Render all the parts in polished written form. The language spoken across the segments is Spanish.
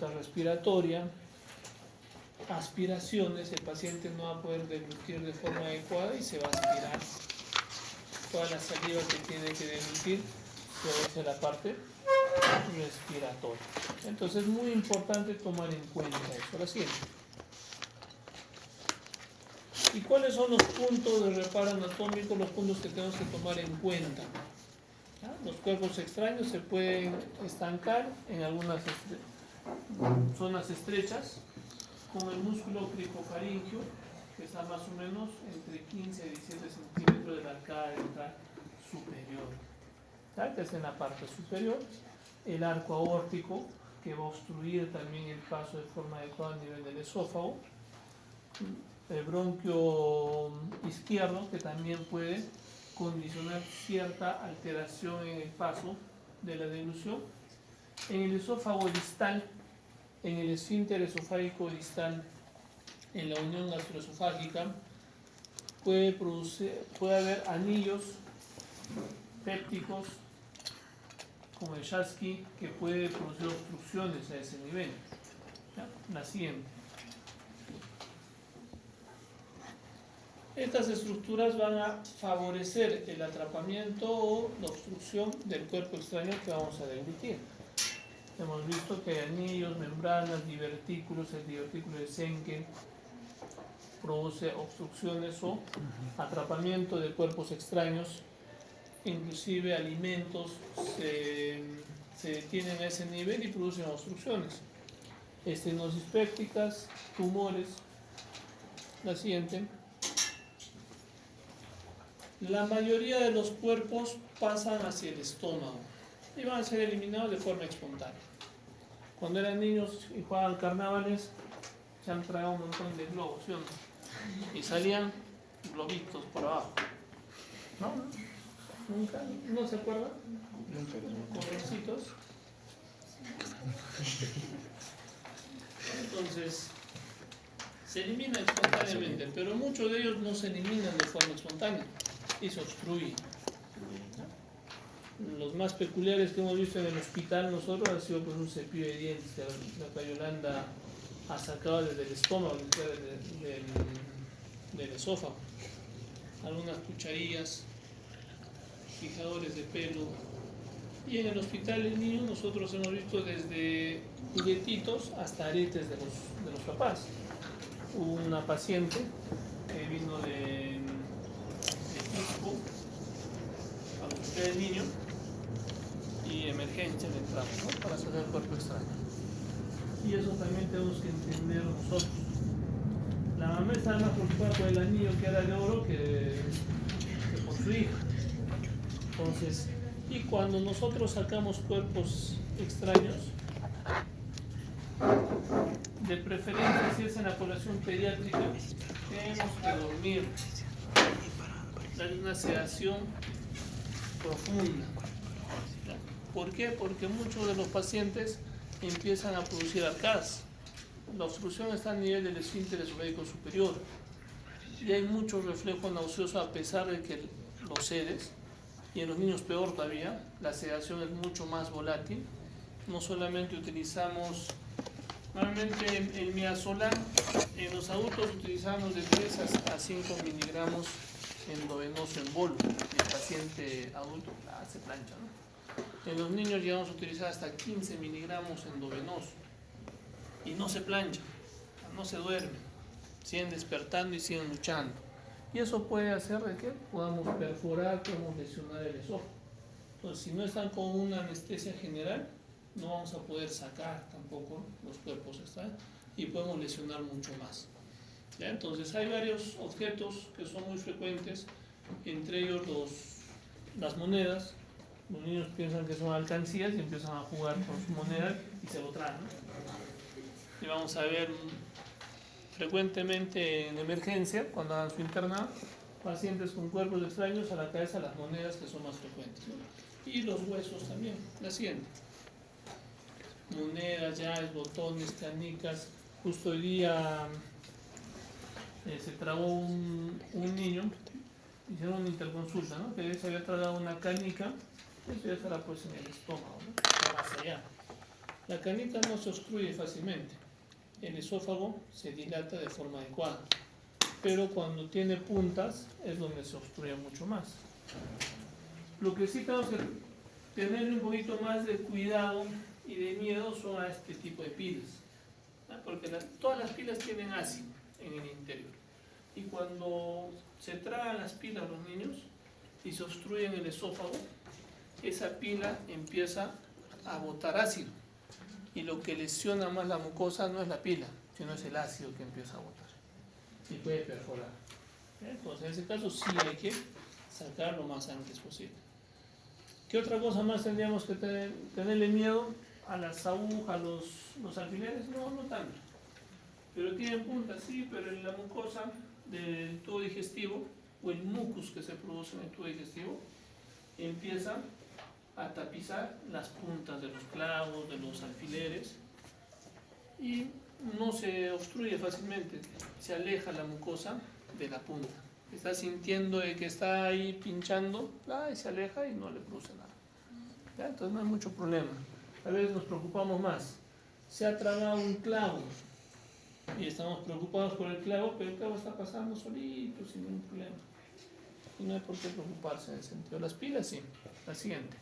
dificultad respiratoria, aspiraciones, el paciente no va a poder deglutir de forma adecuada y se va a aspirar. Toda la saliva que tiene que deglutir se va hacia la parte respiratoria. Entonces es muy importante tomar en cuenta eso. Ahora siguiente. ¿Y cuáles son los puntos de reparo anatómico, los puntos que tenemos que tomar en cuenta? Los cuerpos extraños se pueden estancar en algunas zonas estrechas, con el músculo cricofaringio, que está más o menos entre 15 y 17 centímetros de la arcada dental superior, que es en la parte superior. El arco aórtico, que va a obstruir también el paso de forma adecuada a nivel del esófago. El bronquio izquierdo, que también puede condicionar cierta alteración en el paso de la deglución. En el esófago distal, en el esfínter esofágico distal, en la unión gastroesofágica, puede haber anillos pépticos, como el Schatzky, que puede producir obstrucciones a ese nivel. La siguiente. Estas estructuras van a favorecer el atrapamiento o la obstrucción del cuerpo extraño que vamos a deglutir. Hemos visto que hay anillos, membranas, divertículos. El divertículo de Senke produce obstrucciones o atrapamiento de cuerpos extraños. Inclusive alimentos se detienen a ese nivel y producen obstrucciones. Estenosis pépticas, tumores. La siguiente. La mayoría de los cuerpos pasan hacia el estómago y van a ser eliminados de forma espontánea. Cuando eran niños y jugaban carnavales, se han tragado un montón de globos, ¿sí o no? Y salían globitos por abajo. ¿No? ¿Nunca? ¿No se acuerdan? Correncitos. Entonces, se elimina espontáneamente, pero muchos de ellos no se eliminan de forma espontánea y se obstruyen. Los más peculiares que hemos visto en el hospital nosotros ha sido pues, un cepillo de dientes que la Yolanda ha sacado desde el estómago, del esófago. Algunas cucharillas, fijadores de pelo. Y en el hospital del niño nosotros hemos visto desde juguetitos hasta aretes de los papás. Hubo una paciente que vino de Pisco al hospital del niño y emergencia le entramos, ¿no? Para sacar el cuerpo extraño. Y eso también tenemos que entender nosotros. La mamá estaba más preocupada por el anillo que era de oro que por su hija. Entonces, y cuando nosotros sacamos cuerpos extraños, de preferencia si es en la población pediátrica, tenemos que dormir, dar una sedación profunda. ¿Por qué? Porque muchos de los pacientes empiezan a producir arcadas. La obstrucción está a nivel del esfínter esofágico superior y hay mucho reflejo nauseoso a pesar de que lo cedes, y en los niños peor todavía, la sedación es mucho más volátil. No solamente utilizamos, normalmente el midazolam, en los adultos utilizamos de 3 a 5 miligramos endovenoso en polvo, y el paciente adulto se plancha, ¿no? En los niños llegamos a utilizar hasta 15 miligramos endovenoso y no se plancha, no se duermen, siguen despertando y siguen luchando. Y eso puede hacer de que podamos perforar, podamos lesionar el esófago. Entonces, si no están con una anestesia general, no vamos a poder sacar tampoco los cuerpos extraños y podemos lesionar mucho más. ¿Ya? Entonces, hay varios objetos que son muy frecuentes, entre ellos las monedas. Los niños piensan que son alcancías y empiezan a jugar con su moneda y se lo traen, ¿no? Y vamos a ver frecuentemente en emergencia, cuando hagan su internado, pacientes con cuerpos extraños a la cabeza, las monedas que son más frecuentes, ¿no? Y los huesos también. La siguiente. Monedas, llaves, botones, canicas. Justo hoy día se tragó un niño, hicieron una interconsulta, ¿no? Que se había tragado una canica, eso ya estará pues en el estómago, ¿no? Está más allá. La canita no se obstruye fácilmente. El esófago se dilata de forma adecuada. Pero cuando tiene puntas es donde se obstruye mucho más. Lo que sí tenemos que tener un poquito más de cuidado y de miedo son a este tipo de pilas, ¿no? Porque todas las pilas tienen ácido en el interior. Y cuando se tragan las pilas los niños y se obstruyen el esófago, esa pila empieza a botar ácido. Y lo que lesiona más la mucosa no es la pila, sino es el ácido que empieza a botar. Y puede perforar. Entonces, en ese caso sí hay que sacar lo más antes posible. ¿Qué otra cosa más tendríamos que tenerle miedo? A las agujas, los alfileres, no tanto. Pero tienen puntas, sí, pero en la mucosa del tubo digestivo, o el mucus que se produce en el tubo digestivo, empieza a tapizar las puntas de los clavos, de los alfileres, y no se obstruye fácilmente, se aleja la mucosa de la punta. Está sintiendo que está ahí pinchando, y se aleja y no le produce nada. ¿Ya? Entonces no hay mucho problema. A veces nos preocupamos más. Se ha tragado un clavo y estamos preocupados por el clavo, pero el clavo está pasando solito, sin ningún problema. Y no hay por qué preocuparse en ese sentido. Las pilas sí. La siguiente.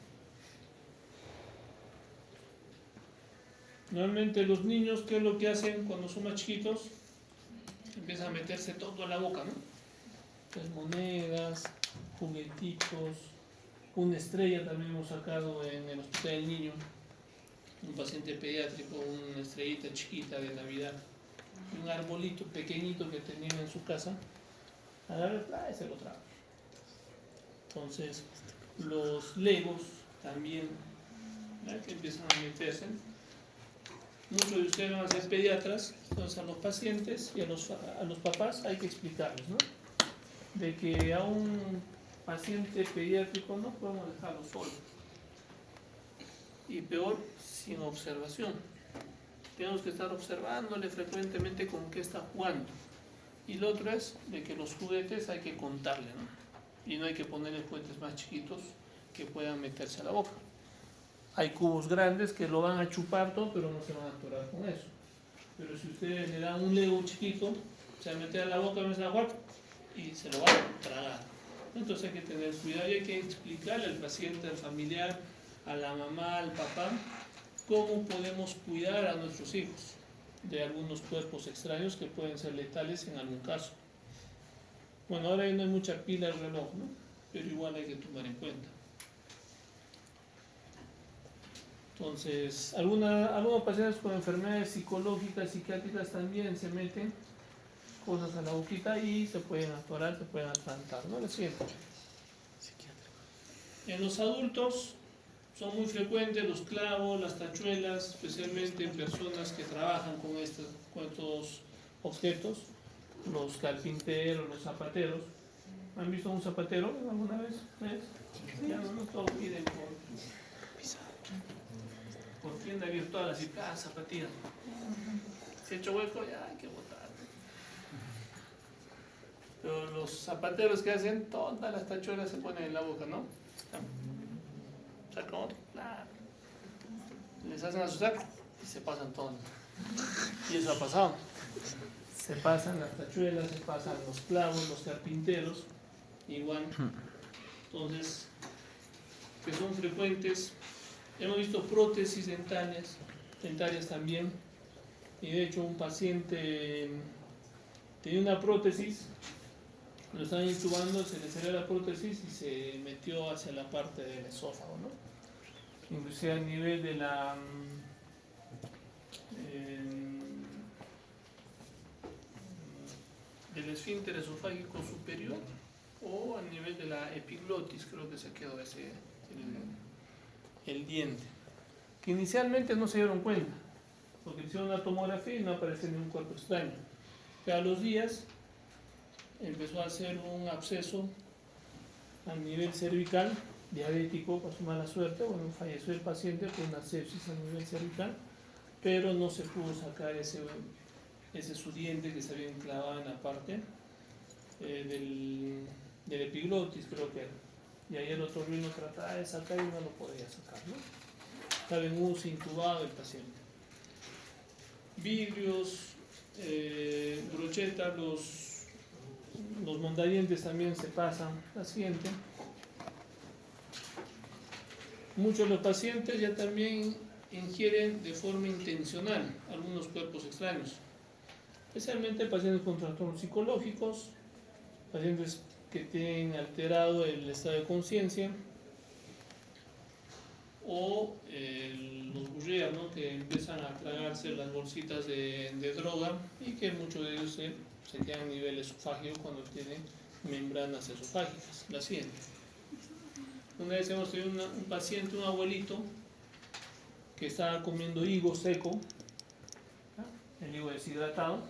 Normalmente los niños, ¿qué es lo que hacen cuando son más chiquitos? Empiezan a meterse todo en la boca, ¿no? Entonces, monedas, juguetitos, una estrella también hemos sacado en el hospital del niño, un paciente pediátrico, una estrellita chiquita de Navidad, un arbolito pequeñito que tenía en su casa, agarra y se lo traga. Entonces, los legos también, ¿verdad?, que empiezan a meterse. Muchos de ustedes van a ser pediatras, entonces a los pacientes y a los papás hay que explicarles, ¿no?, de que a un paciente pediátrico no podemos dejarlo solo. Y peor, sin observación. Tenemos que estar observándole frecuentemente con qué está jugando. Y lo otro es de que los juguetes hay que contarle, ¿no? Y no hay que ponerle juguetes más chiquitos que puedan meterse a la boca. Hay cubos grandes que lo van a chupar todo, pero no se van a atorar con eso. Pero si ustedes le dan un Lego chiquito, se va a meter a la boca, no se va a jugar y se lo va a tragar. Entonces hay que tener cuidado y hay que explicarle al paciente, al familiar, a la mamá, al papá, cómo podemos cuidar a nuestros hijos de algunos cuerpos extraños que pueden ser letales en algún caso. Bueno, ahora no hay mucha pila al reloj, ¿no?, pero igual hay que tomar en cuenta. Entonces, algunos pacientes con enfermedades psicológicas, psiquiátricas también se meten cosas a la boquita y se pueden atorar, se pueden atragantar, ¿no? Lo siguiente. En los adultos son muy frecuentes los clavos, las tachuelas, especialmente en personas que trabajan con estos objetos, los carpinteros, los zapateros. ¿Han visto un zapatero alguna vez? ¿Ves? Ya no todos piden por tienda virtual, así, zapatillas. Si he hecho hueco, ya hay que botar. Pero los zapateros que hacen, todas las tachuelas se ponen en la boca, ¿no? Sacan otro, les hacen asustar y se pasan todos. Y eso ha pasado. Se pasan las tachuelas, se pasan los clavos, los carpinteros, igual. Entonces, que son frecuentes. Hemos visto prótesis dentarias también. Y de hecho un paciente tenía una prótesis, lo estaban intubando, se le salió la prótesis y se metió hacia la parte del esófago, ¿no? Inclusive a nivel de del esfínter esofágico superior o a nivel de la epiglotis, creo que se quedó el diente, que inicialmente no se dieron cuenta, porque hicieron una tomografía y no aparecía ningún cuerpo extraño, pero a los días empezó a hacer un absceso a nivel cervical, diabético, por su mala suerte. Bueno, falleció el paciente por una sepsis a nivel cervical, pero no se pudo sacar ese su diente que se había enclavado en la parte del epiglotis, creo que era. Y ahí el otorrino trataba de sacar y no lo podía sacar, ¿no? Estaba en UCI, intubado el paciente. vidrios, brochetas, los mondadientes también se pasan. La siguiente. Muchos de los pacientes ya también ingieren de forma intencional algunos cuerpos extraños, especialmente pacientes con trastornos psicológicos, pacientes que tienen alterado el estado de conciencia, o los burrias, ¿no? Que empiezan a tragarse las bolsitas de droga y que muchos de ellos se quedan a nivel esofágico cuando tienen membranas esofágicas. La siguiente. Una vez hemos tenido un paciente, un abuelito, que estaba comiendo higo seco, ¿no? El higo deshidratado,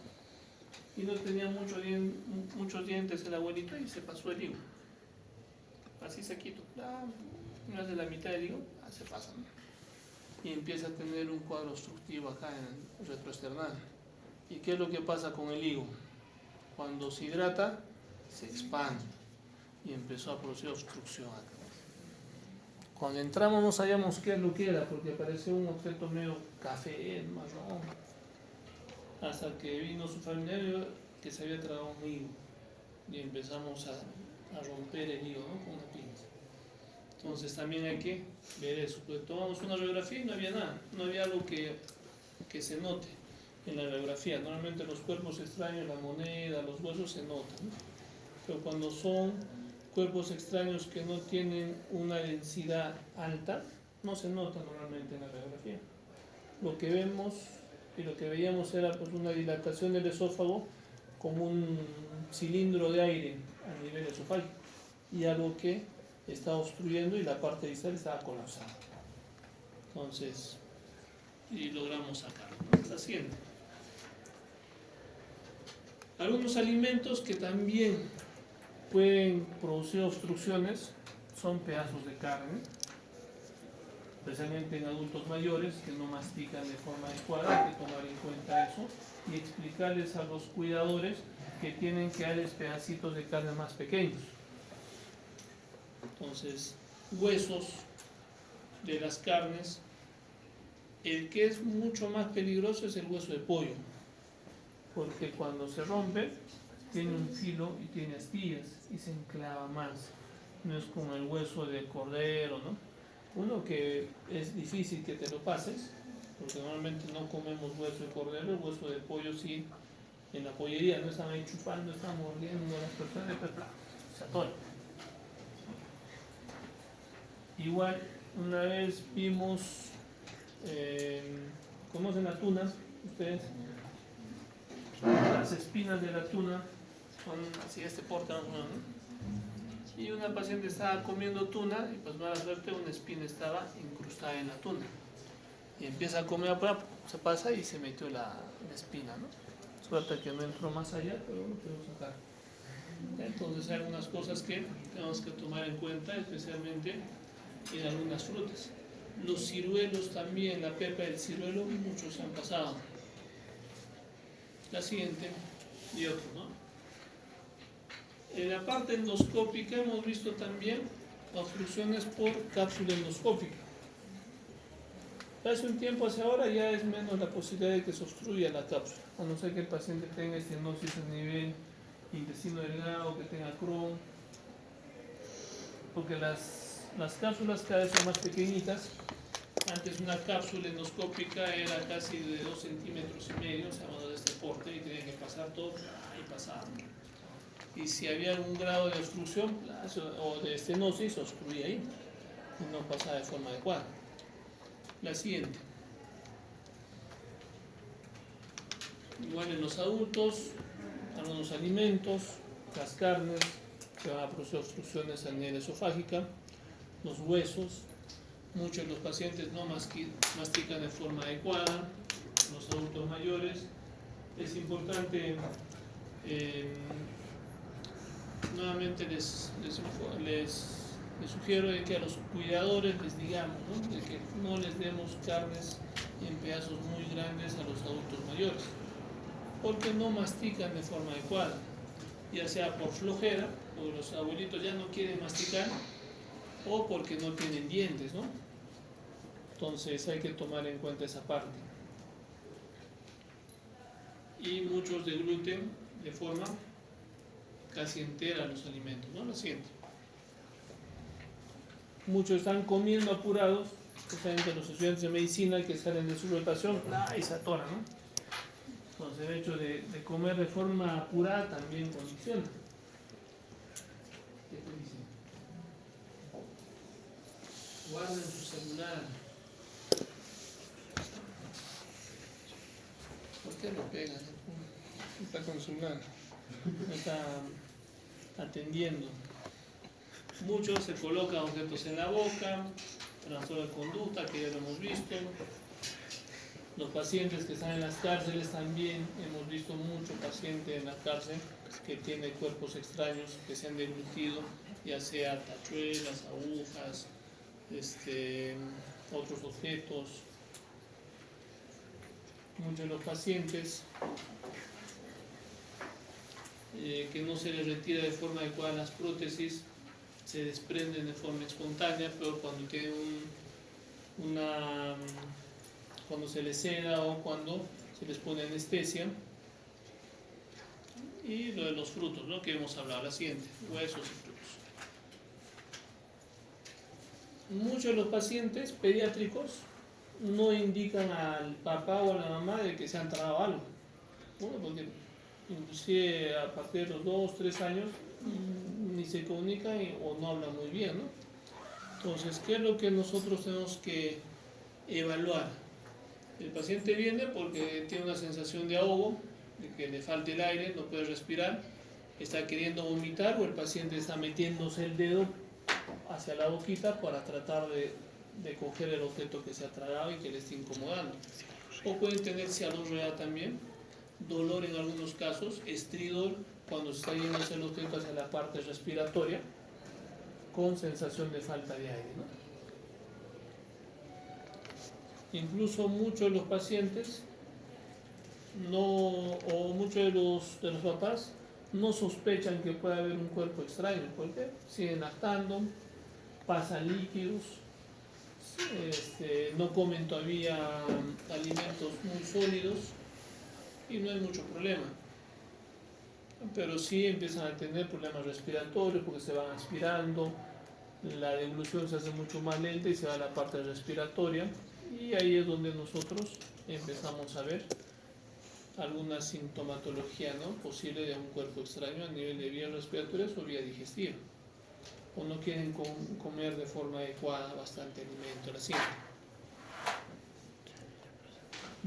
y no tenía muchos dientes el abuelito y se pasó el higo. Así sequito. Más de la mitad del higo, se pasa, ¿no? Y empieza a tener un cuadro obstructivo acá en el retroesternal. ¿Y qué es lo que pasa con el higo? Cuando se hidrata, se expande y empezó a producir obstrucción acá. Cuando entramos no sabíamos qué es lo que era, porque parecía un objeto medio café, marrón. Hasta que vino su familiar que se había tragado un higo. Y empezamos a romper el higo, ¿no? Con una pinza. Entonces también hay que ver eso. Porque tomamos una radiografía y no había nada. No había algo que se note en la radiografía. Normalmente los cuerpos extraños, la moneda, los huesos se notan, ¿no? Pero cuando son cuerpos extraños que no tienen una densidad alta, no se nota normalmente en la radiografía. Lo que vemos y lo que veíamos era pues una dilatación del esófago como un cilindro de aire a nivel esofágico y algo que estaba obstruyendo y la parte distal estaba colapsada. Entonces, y logramos sacarlo. La siguiente. Algunos alimentos que también pueden producir obstrucciones son pedazos de carne, especialmente en adultos mayores que no mastican de forma adecuada. Hay que tomar en cuenta eso y explicarles a los cuidadores que tienen que darles pedacitos de carne más pequeños. Entonces, huesos de las carnes, el que es mucho más peligroso es el hueso de pollo, porque cuando se rompe tiene un filo y tiene astillas y se enclava más. No es como el hueso de cordero, ¿no? Uno que es difícil que te lo pases, porque normalmente no comemos hueso de cordero. El hueso de pollo sí, en la pollería no están ahí chupando, están mordiendo a las personas, pues, se atoran. Igual, una vez vimos, ¿conocen la tuna? Ustedes, las espinas de la tuna son así, este porte, ¿no? Y una paciente estaba comiendo tuna y pues mala suerte una espina estaba incrustada en la tuna y empieza a comer, se pasa y se metió la espina, ¿no? Suerte que no entró más allá, pero lo podemos sacar. Entonces hay algunas cosas que tenemos que tomar en cuenta, especialmente en algunas frutas. Los ciruelos también, la pepa del ciruelo, muchos han pasado. La siguiente y otro, ¿no? En la parte endoscópica hemos visto también obstrucciones por cápsula endoscópica. Hace un tiempo hacia ahora ya es menos la posibilidad de que se obstruya la cápsula, a no ser que el paciente tenga estenosis a nivel intestino delgado, que tenga Crohn, porque las cápsulas cada vez son más pequeñitas. Antes una cápsula endoscópica era casi de 2,5 centímetros, o sea, de este porte, y tenía que pasar todo y pasaba. Y si había algún grado de obstrucción o de estenosis, se obstruía ahí y no pasaba de forma adecuada. La siguiente. Igual en los adultos, algunos alimentos, las carnes, que van a producir obstrucciones a nivel esofágica, los huesos. Muchos de los pacientes no mastican de forma adecuada, los adultos mayores. Es importante, nuevamente les sugiero de que a los cuidadores les digamos, ¿no? De que no les demos carnes en pedazos muy grandes a los adultos mayores, porque no mastican de forma adecuada, ya sea por flojera, porque los abuelitos ya no quieren masticar, o porque no tienen dientes, ¿no? Entonces hay que tomar en cuenta esa parte. y muchos de gluten de forma casi entera los alimentos, ¿no? Lo siguiente. Muchos están comiendo apurados, especialmente los estudiantes de medicina que salen de su rotación y se atoran, ¿no? Entonces el hecho de comer de forma apurada también condiciona. ¿Qué te dice? Guarden su celular. ¿Por qué lo pegan? Está con su celular. Está atendiendo. Muchos se colocan objetos en la boca, trastorno de conducta, que ya lo hemos visto. Los pacientes que están en las cárceles también, hemos visto mucho paciente en la cárcel que tiene cuerpos extraños que se han deglutido, ya sea tachuelas, agujas, otros objetos. Muchos de los pacientes que no se les retira de forma adecuada las prótesis, se desprenden de forma espontánea, pero cuando tienen cuando se les seda o cuando se les pone anestesia. Y lo de los frutos, ¿no? Que hemos hablado, la siguiente, huesos y frutos. Muchos de los pacientes pediátricos no indican al papá o a la mamá de que se han tragado algo. Bueno, porque inclusive a partir de los 2, 3 años ni se comunican o no hablan muy bien, ¿no? Entonces, ¿qué es lo que nosotros tenemos que evaluar? El paciente viene porque tiene una sensación de ahogo, de que le falta el aire, no puede respirar, está queriendo vomitar, o el paciente está metiéndose el dedo hacia la boquita para tratar de coger el objeto que se ha tragado y que le está incomodando. O pueden tener cialorrea también, dolor en algunos casos, estridor cuando se está yendo el objeto hacia la parte respiratoria, con sensación de falta de aire, ¿no? Incluso muchos de los pacientes o muchos de los papás no sospechan que pueda haber un cuerpo extraño, porque siguen lactando, pasan líquidos, no comen todavía alimentos muy sólidos y no hay mucho problema. Pero sí empiezan a tener problemas respiratorios porque se van aspirando, la deglución se hace mucho más lenta y se va a la parte respiratoria, y ahí es donde nosotros empezamos a ver alguna sintomatología, ¿no?, posible de un cuerpo extraño a nivel de vías respiratorias o vía digestiva, o no quieren comer de forma adecuada bastante alimento. La siguiente: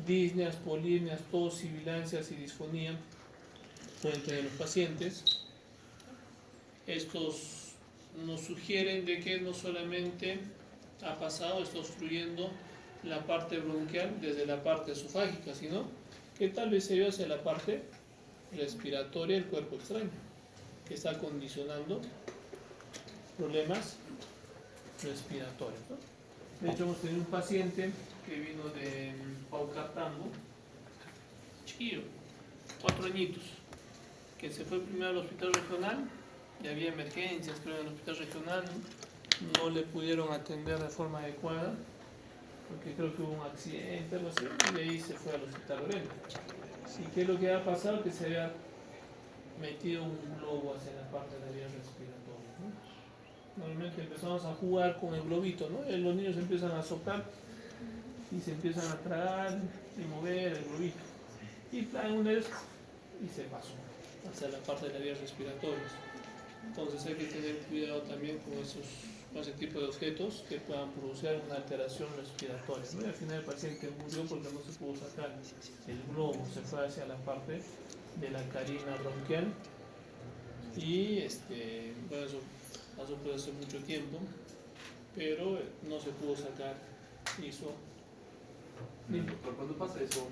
disneas, polimnias, tos, sibilancias y disfonía pueden tener los pacientes. Estos nos sugieren de que no solamente ha pasado, está obstruyendo la parte bronquial desde la parte esofágica, sino que tal vez se vea hacia la parte respiratoria del cuerpo extraño, que está condicionando problemas respiratorios, ¿no? De hecho, hemos tenido un paciente que vino de Paucartambo, chiquillo, 4 añitos, que se fue primero al hospital regional, y había emergencias, pero en el hospital regional no le pudieron atender de forma adecuada, porque creo que hubo un accidente o algo así, y de ahí se fue al hospital Lorena. ¿Y qué es lo que ha pasado? Que se había metido un globo hacia la parte de la vía respiratoria, ¿no? Normalmente empezamos a jugar con el globito, ¿no? Y los niños empiezan a soplar y se empiezan a tragar y mover el globito. Y una vez y se pasó hacia la parte de las vías respiratorias. Entonces hay que tener cuidado también con ese tipo de objetos que puedan producir una alteración respiratoria, ¿no? Y al final el paciente murió porque no se pudo sacar el globo, se fue hacia la parte de la carina bronquial, y bueno, eso pasó por hace mucho tiempo, pero no se pudo sacar. Hizo. ¿Pero cuando pasa eso,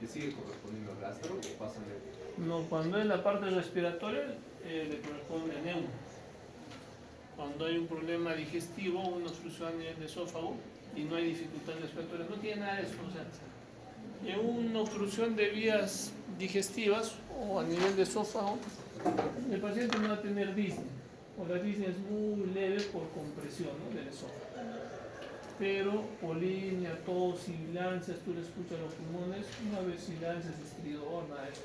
le sigue correspondiendo al gastro o pasa de...? No, cuando es la parte respiratoria le corresponde al neuma. Cuando hay un problema digestivo, una obstrucción a nivel de esófago y no hay dificultad respiratoria, no tiene nada de eso. O sea, en una obstrucción de vías digestivas o a nivel de esófago, el paciente no va a tener disnea, o la disnea es muy leve por compresión, ¿no?, del esófago. pero polinia, tos, sibilancias, tú le escuchas los pulmones, no va a haber sibilancias, estridor, nada de eso.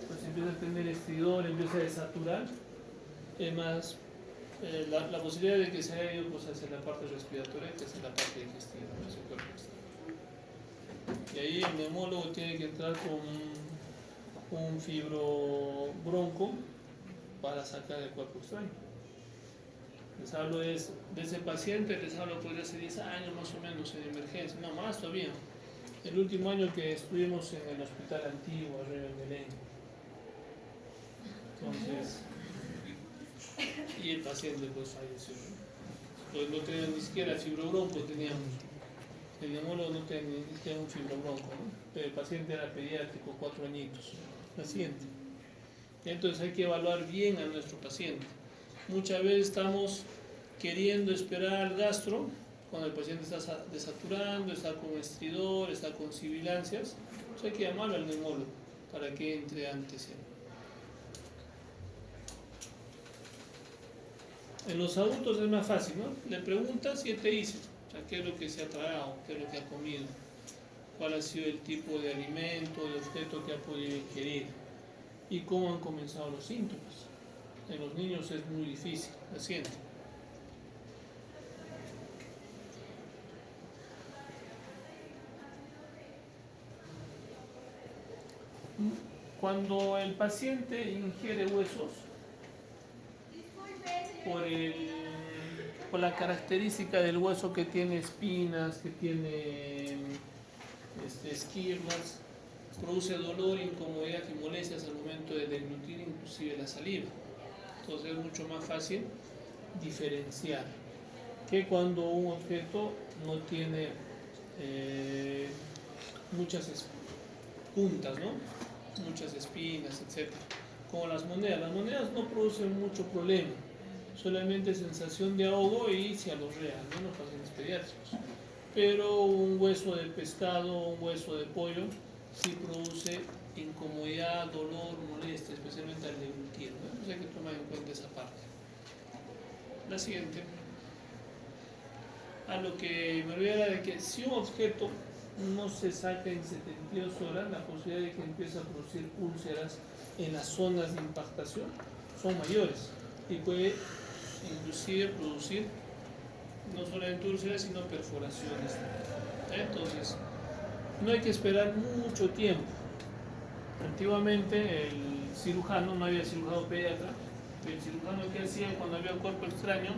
Entonces empieza a tener estridor, empieza a desaturar, es más la posibilidad de que se haya ido pues, hacia la parte respiratoria que hacia la parte digestiva, ¿no? Ese cuerpo extraño. Y ahí el neumólogo tiene que entrar con un fibrobronco para sacar el cuerpo extraño. Les hablo de ese paciente, les hablo pues de hace 10 años más o menos en emergencia, no más todavía. El último año que estuvimos en el hospital antiguo, arriba en Belén. Entonces, y el paciente pues falleció. Pues no tenía ni siquiera fibrobronco, teníamos. El neumólogo no tenía ni siquiera un fibrobronco, ¿no? Pero el paciente era pediátrico, 4 añitos, paciente. Entonces hay que evaluar bien a nuestro paciente. Muchas veces estamos queriendo esperar al gastro cuando el paciente está desaturando, está con estridor, está con sibilancias. Entonces hay que llamarlo al neumólogo para que entre antes. En los adultos es más fácil, ¿no? Le preguntas y él te dice, o sea, qué es lo que se ha tragado, qué es lo que ha comido, cuál ha sido el tipo de alimento, de objeto que ha podido ingerir y cómo han comenzado los síntomas. En los niños es muy difícil, la siente. Cuando el paciente ingiere huesos, por la característica del hueso que tiene espinas, que tiene esquirlas, produce dolor, incomodidad y molestias al momento de deglutir inclusive la saliva. Entonces es mucho más fácil diferenciar que cuando un objeto no tiene muchas puntas, ¿no? Muchas espinas, etc. Como las monedas. Las monedas no producen mucho problema, solamente sensación de ahogo y cialorrea, ¿no? En los pacientes pediátricos. Pero un hueso de pescado, un hueso de pollo, sí produce incomodidad, dolor, molestia, especialmente al deglutir, ¿no? Entonces hay que tomar en cuenta esa parte. La siguiente. A lo que me olvidé era de que si un objeto no se saca en 72 horas, la posibilidad de que empiece a producir úlceras en las zonas de impactación son mayores y puede inclusive producir no solamente úlceras sino perforaciones. Entonces, no hay que esperar mucho tiempo. Antiguamente el cirujano, no había cirujano pediatra, el cirujano que hacía cuando había un cuerpo extraño,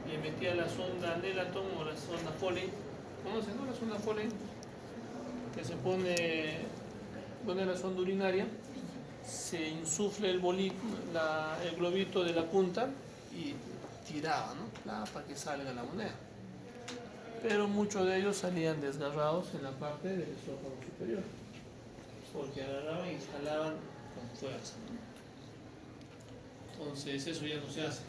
le metía la sonda Nelaton o la sonda Foley. ¿Conocen, no? La sonda Foley, que se pone la sonda urinaria, se insufla el globito de la punta y tiraba, ¿no? Para que salga la moneda. Pero muchos de ellos salían desgarrados en la parte del esófago superior, porque agarraban y jalaban con fuerza, ¿no? Entonces eso ya no se hace.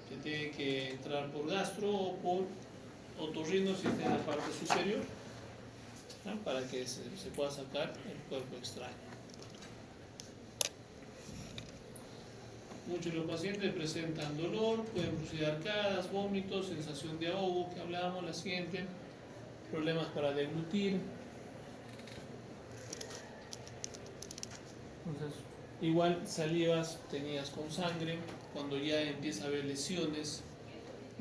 Se tiene que entrar por gastro o por otorrino si está en la parte superior, ¿no? Para que se pueda sacar el cuerpo extraño. Muchos de los pacientes presentan dolor, pueden producir arcadas, vómitos, sensación de ahogo, que hablábamos, la siguiente, problemas para deglutir. Entonces, igual salivas tenías con sangre, cuando ya empieza a haber lesiones,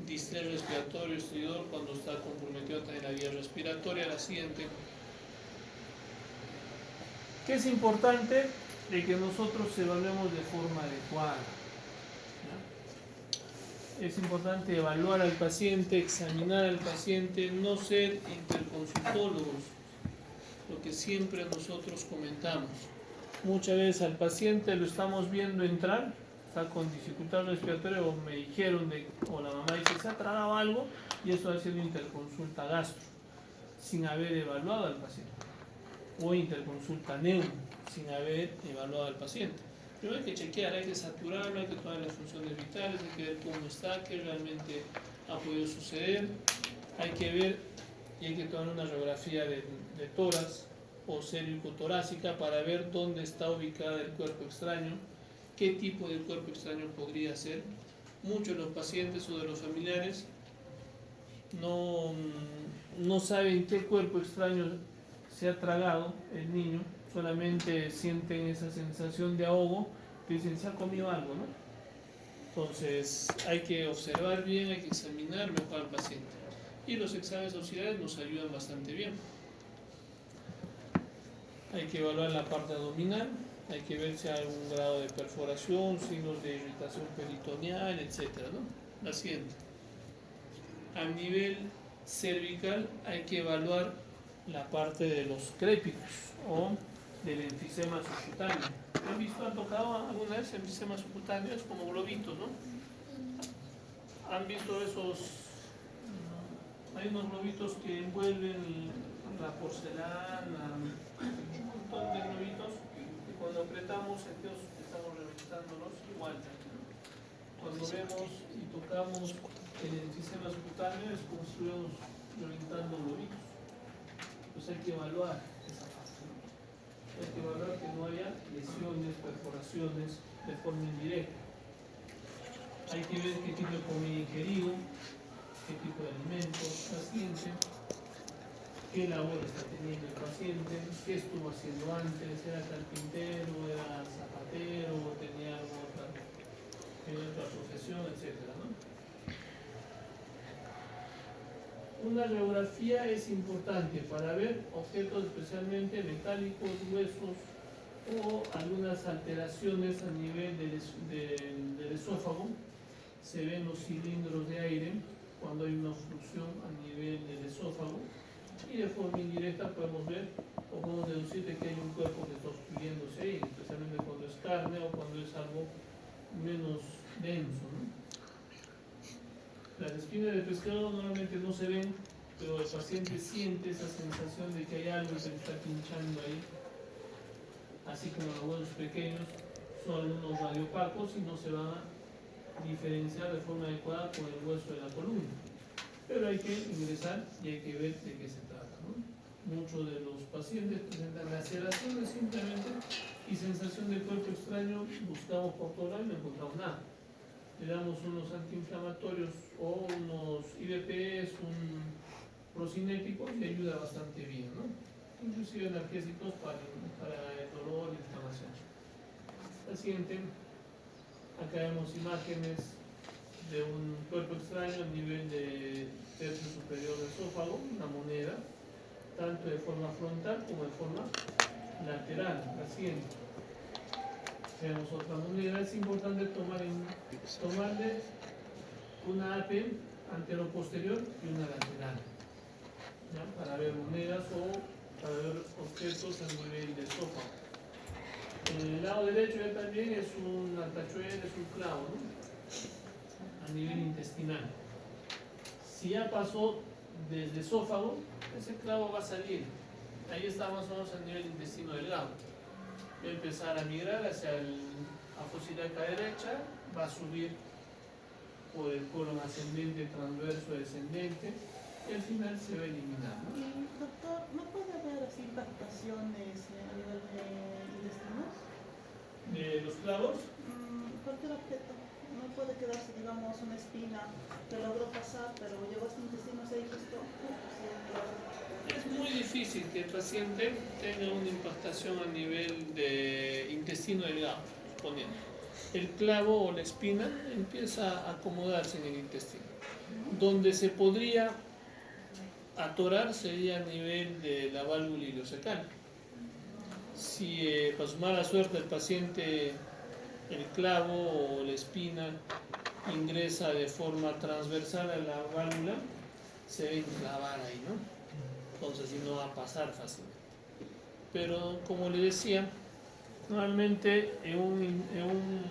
distrés respiratorio, estridor, cuando está comprometido también la vía respiratoria, la siguiente. ¿Qué es importante? De que nosotros evaluemos de forma adecuada. ¿Ya? Es importante evaluar al paciente, examinar al paciente, no ser interconsultólogos, lo que siempre nosotros comentamos. Muchas veces al paciente lo estamos viendo entrar, está con dificultad respiratoria o me dijeron, o la mamá dice, se ha tragado algo y eso ha sido interconsulta gastro, sin haber evaluado al paciente, o interconsulta neuro, sin haber evaluado al paciente. Primero hay que chequear, hay que saturarlo, hay que tomar las funciones vitales, hay que ver cómo está, qué realmente ha podido suceder, hay que ver y hay que tomar una radiografía de tórax o cérvico-torácica para ver dónde está ubicada el cuerpo extraño, qué tipo de cuerpo extraño podría ser. Muchos de los pacientes o de los familiares no saben qué cuerpo extraño se ha tragado el niño, solamente sienten esa sensación de ahogo, que dicen se ha comido algo, ¿no? Entonces hay que observar bien, hay que examinar mejor al paciente. Y los exámenes auxiliares nos ayudan bastante bien. Hay que evaluar la parte abdominal, hay que ver si hay algún grado de perforación, signos de irritación peritoneal, etc., ¿no? La siguiente. A nivel cervical hay que evaluar la parte de los crépicos o del enfisema subcutáneo. ¿Han visto, han tocado alguna vez enfisema subcutáneo? Es como globitos, ¿no? ¿Han visto esos? Hay unos globitos que envuelven la porcelana, un montón de globitos que cuando apretamos sentimos que estamos reventándolos igual. Cuando vemos y tocamos el enfisema subcutáneo es como si estuviéramos reventando globitos. Pues hay que evaluar esa parte, ¿no? Hay que evaluar que no haya lesiones, perforaciones de forma indirecta. Hay que ver qué tipo de comida ingerido, qué tipo de alimentos, la siguiente, qué labor está teniendo el paciente, qué estuvo haciendo antes, era carpintero, era zapatero, tenía otra profesión, etc., ¿no? Una radiografía es importante para ver objetos especialmente metálicos, huesos o algunas alteraciones a nivel del esófago. Se ven los cilindros de aire cuando hay una obstrucción a nivel del esófago y de forma indirecta podemos ver o podemos deducir de que hay un cuerpo que está obstruyéndose ahí, especialmente cuando es carne o cuando es algo menos denso, ¿no? Las espinas de pescado normalmente no se ven, pero el paciente siente esa sensación de que hay algo que se está pinchando ahí, así como los huesos pequeños son unos radiopacos y no se van a diferenciar de forma adecuada con el hueso de la columna. Pero hay que ingresar y hay que ver de qué se trata, ¿no? Muchos de los pacientes presentan laceraciones simplemente y sensación de cuerpo extraño, buscamos por todo lado y no encontramos nada. Le damos unos antiinflamatorios o unos IVPs, un procinético y ayuda bastante bien, ¿no? Inclusive analgésicos para el dolor y la inflamación. La siguiente, acá vemos imágenes de un cuerpo extraño a nivel de tercio superior del esófago, una moneda, tanto de forma frontal como de forma lateral. La siguiente. Tenemos otra moneda. Es importante tomarle una AP antero-posterior y una lateral, ¿ya? Para ver monedas o para ver objetos a nivel del esófago. En el lado derecho ya también es una tachuela, es un clavo, ¿no? A nivel intestinal. Si ya pasó desde esófago, ese clavo va a salir. Ahí está más o menos a nivel intestino delgado. Va a empezar a migrar hacia la fosa ilíaca derecha, va a subir por el colon ascendente, transverso, descendente, y al final se va a eliminar, ¿no? Y doctor, ¿no puede haber así impactaciones a nivel de intestinos? De los clavos, Cualquier objeto. No puede quedarse, digamos, una espina que logró pasar, pero llegó hasta intestinos y ahí justo. es muy difícil que el paciente tenga una impactación a nivel de intestino delgado, suponiendo. El clavo o la espina empieza a acomodarse en el intestino. Donde se podría atorar sería a nivel de la válvula ileocecal. Si por su mala suerte el paciente, el clavo o la espina ingresa de forma transversal a la válvula, se va a enclavar ahí, ¿no? Entonces no va a pasar fácilmente. Pero como le decía, normalmente en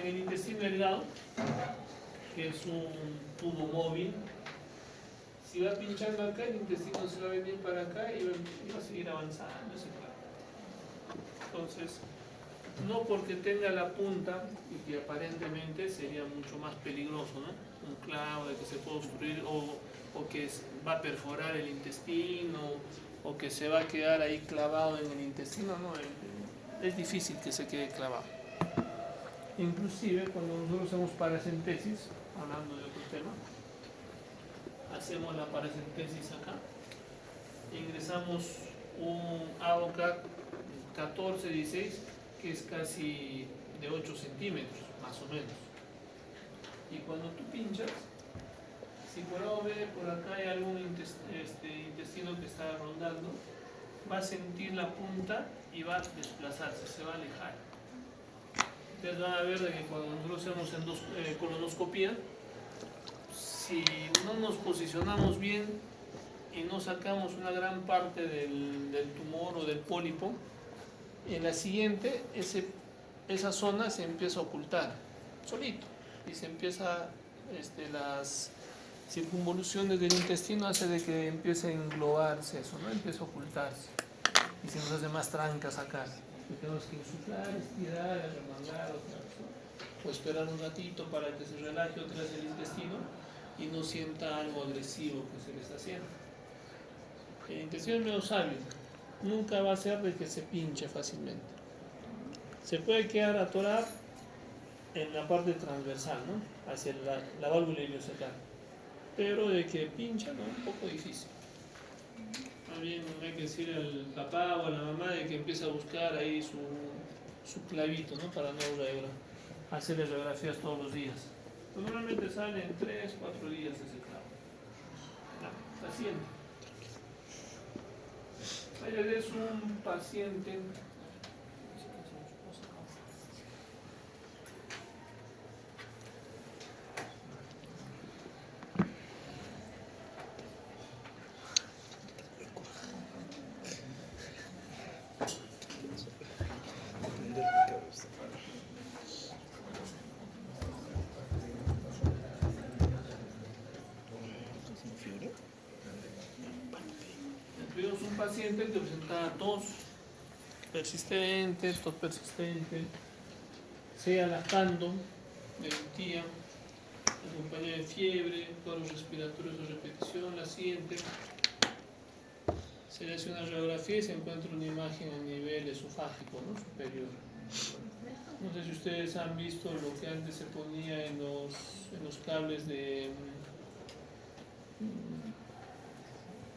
el intestino delgado, que es un tubo móvil, si va pinchando acá, el intestino se va a venir para acá y va a seguir avanzando ese clavo. Entonces, no porque tenga la punta y que aparentemente sería mucho más peligroso, ¿no? Un clavo de que se puede obstruir o que va a perforar el intestino o que se va a quedar ahí clavado en el intestino, no, es difícil que se quede clavado. Inclusive cuando nosotros hacemos paracentesis, hablando de otro tema, hacemos la paracentesis acá, ingresamos un AOCAC 14-16 que es casi de 8 centímetros, más o menos. Y cuando tú pinchas, si por A o B, por acá hay algún intestino que está rondando, va a sentir la punta y va a desplazarse, se va a alejar. Ustedes van a ver de que cuando nosotros hacemos colonoscopía, si no nos posicionamos bien y no sacamos una gran parte del tumor o del pólipo, en la siguiente esa zona se empieza a ocultar solito y se empieza las circunvoluciones del intestino hace de que empiece a englobarse eso, ¿no? Empieza a ocultarse y se nos hace más tranca sacar. Tenemos que insuflar, estirar, remangar otra vez, ¿no? O esperar un ratito para que se relaje otra vez el intestino y no sienta algo agresivo que se le está haciendo. El intestino es medio sabio, nunca va a ser de que se pinche fácilmente. Se puede quedar atorado en la parte transversal, ¿no? Hacia la válvula ileocecal, pero de que pincha, ¿no? Un poco difícil. Más bien hay que decirle al papá o a la mamá de que empiece a buscar ahí su clavito, ¿no? Para no hacerle radiografías todos los días. Pues normalmente sale en 3-4 días ese clavo. No, paciente. Ayer es un paciente. Tuvimos un paciente que presentaba tos persistente, sea lactando, mentía, acompañada de fiebre, cuadros respiratorios de repetición. La siguiente se le hace una radiografía y se encuentra una imagen a nivel esofágico, ¿no? Superior. No sé si ustedes han visto lo que antes se ponía en los cables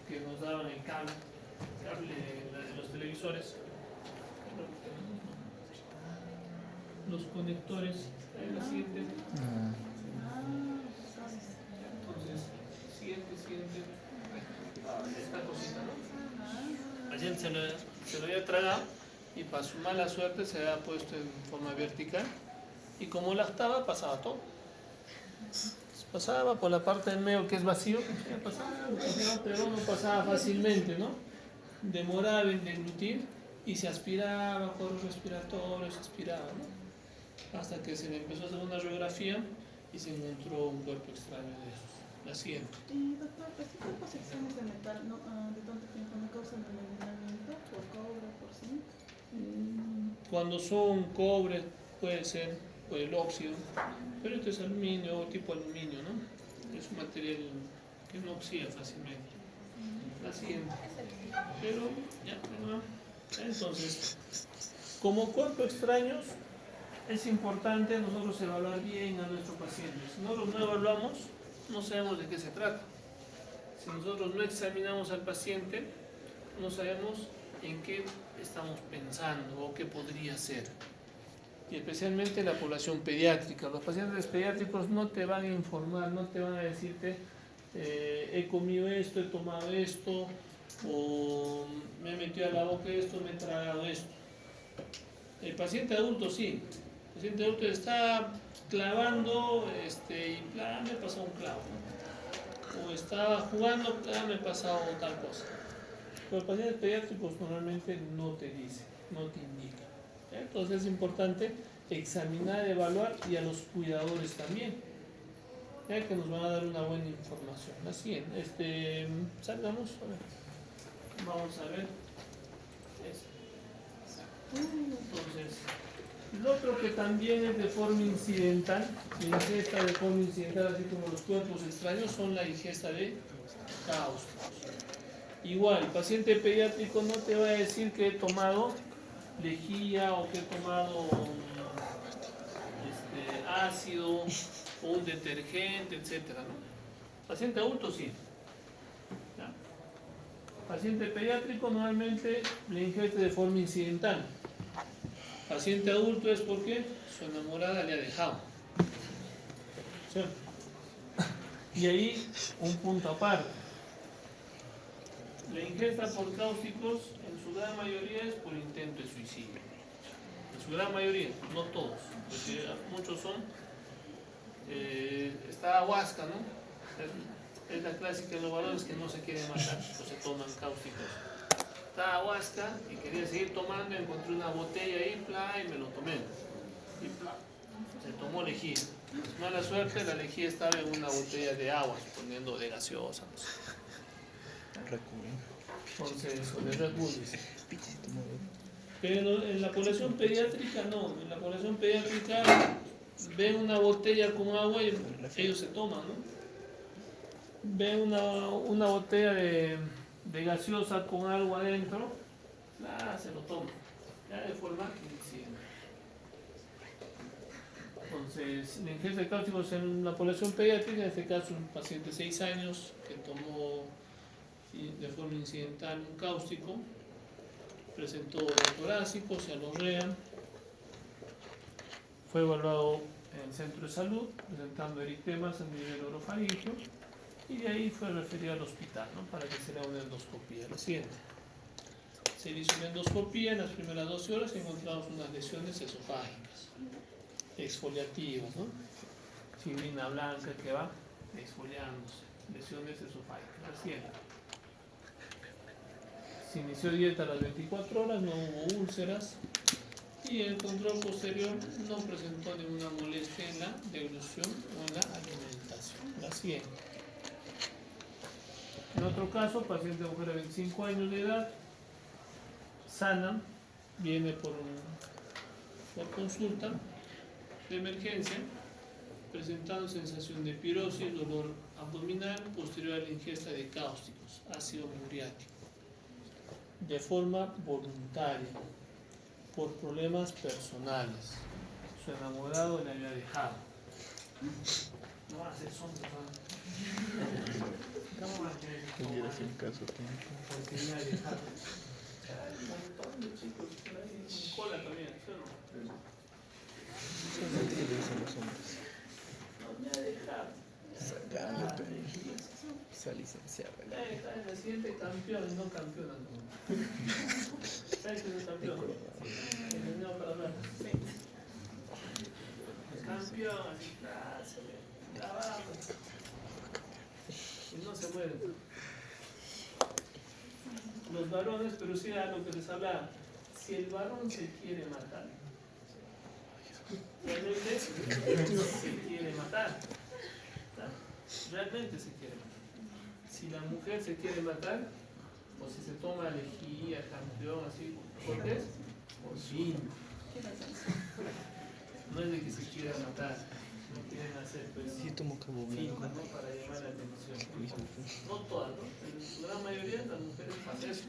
que nos daban el cable de los televisores, los conectores. Ahí la siguiente. Entonces, siguiente. Esta cosita, ¿no? El paciente se lo había tragado y para su mala suerte se había puesto en forma vertical y como lactaba pasaba todo. Pasaba por la parte del medio que es vacío, pero no pasaba fácilmente, ¿no? Demoraba en deglutir y se aspiraba por los respiratorios, se aspiraba, ¿no? Hasta que se le empezó a hacer una radiografía y se encontró un cuerpo extraño de esos. La siguiente. Y doctor, ¿estos cuerpos extraños de metal de tanto tiempo no causan envenenamiento por cobre, por zinc? Cuando son cobre, puede ser, o el óxido, pero este es aluminio o tipo aluminio, ¿no? Es un material que no oxida fácilmente. La siguiente. Pero, ya, ¿no? Entonces, como cuerpos extraños, es importante nosotros evaluar bien a nuestro paciente. Si nosotros no evaluamos, no sabemos de qué se trata. Si nosotros no examinamos al paciente, no sabemos en qué estamos pensando o qué podría ser. Y especialmente la población pediátrica. Los pacientes pediátricos no te van a informar, no te van a decirte he comido esto, he tomado esto, o me he metido a la boca esto, me he tragado esto. El paciente adulto sí. El paciente adulto está clavando y me ha pasado un clavo, ¿no? O estaba jugando, me ha pasado tal cosa. Pero los pacientes pediátricos normalmente no te dicen, no te indican. Entonces es importante examinar, evaluar y a los cuidadores también, ya que nos van a dar una buena información. La siguiente, salgamos, a ver. Vamos a ver. Entonces, lo otro que también es de forma incidental, la ingesta de forma incidental, así como los cuerpos extraños, son la ingesta de cáusticos. Igual, el paciente pediátrico no te va a decir que he tomado lejía o que he tomado ácido o un detergente, etc., ¿no? Paciente adulto sí. Paciente pediátrico normalmente le ingesta de forma incidental. Paciente adulto es porque su enamorada le ha dejado. ¿Sí? Y ahí un punto aparte. La ingesta por cáusticos en su gran mayoría es por intento de suicidio. En su gran mayoría, no todos, porque muchos son. Está Huasca, ¿no? Es la clásica de los varones que no se quieren matar, o se toman cáusticos. Estaba Huasca y quería seguir tomando, encontré una botella ahí, y me lo tomé. Y se tomó lejía. Mala suerte, la lejía estaba en una botella de agua, suponiendo de gaseosa, no sé. Entonces, o de Red Bull, dice. Pero en la población pediátrica no, en la población pediátrica ven una botella con agua y ellos se toman, ¿no? Ven una botella de gaseosa con algo adentro, se lo toman, ya de forma incidental. Entonces, la ingesta de cáusticos en la población pediátrica, en este caso un paciente de 6 años que tomó de forma incidental un cáustico, presentó dolor torácico, cialorrea, fue evaluado en el centro de salud, presentando eritemas a nivel orofaringio, y de ahí fue referido al hospital, ¿no? Para que se le haga una endoscopía. La siguiente. Se hizo una endoscopía en las primeras 12 horas y encontramos unas lesiones esofágicas, exfoliativas, ¿no? Fibrina blanca que va exfoliándose, lesiones esofágicas. La siguiente. Se inició dieta a las 24 horas, no hubo úlceras y el control posterior no presentó ninguna molestia en la deglución o en la alimentación. La siguiente. En otro caso, paciente mujer de 25 años de edad, sana, viene por consulta de emergencia, presentando sensación de pirosis, dolor abdominal posterior a la ingesta de cáusticos, ácido muriático, de forma voluntaria, por problemas personales. Su enamorado le había dejado. No hace sombra, ¿cómo va a querer? Porque me ha dejado. Hay un montón de chicos por ahí, en cola también, ¿sí o no? No me ha dejado. Esa licenciada. Está en el siguiente campeón y no campeona. ¿Sabes quién es campeón? El niño para hablar. Campeón, así, se ve, trabajo. Y no se mueven. Los varones, pero sí a lo que les hablaba, si el varón se quiere matar, realmente se quiere matar. Realmente se quiere matar. Si la mujer se quiere matar, o si se toma lejía, campeón, así, ¿por qué? Por fin. No es de que se quiera matar, no quieren hacer pues Sí, tomo cabo blanco. ¿no? Para llamar la atención. No todas, ¿no? En su gran mayoría las mujeres hacen eso.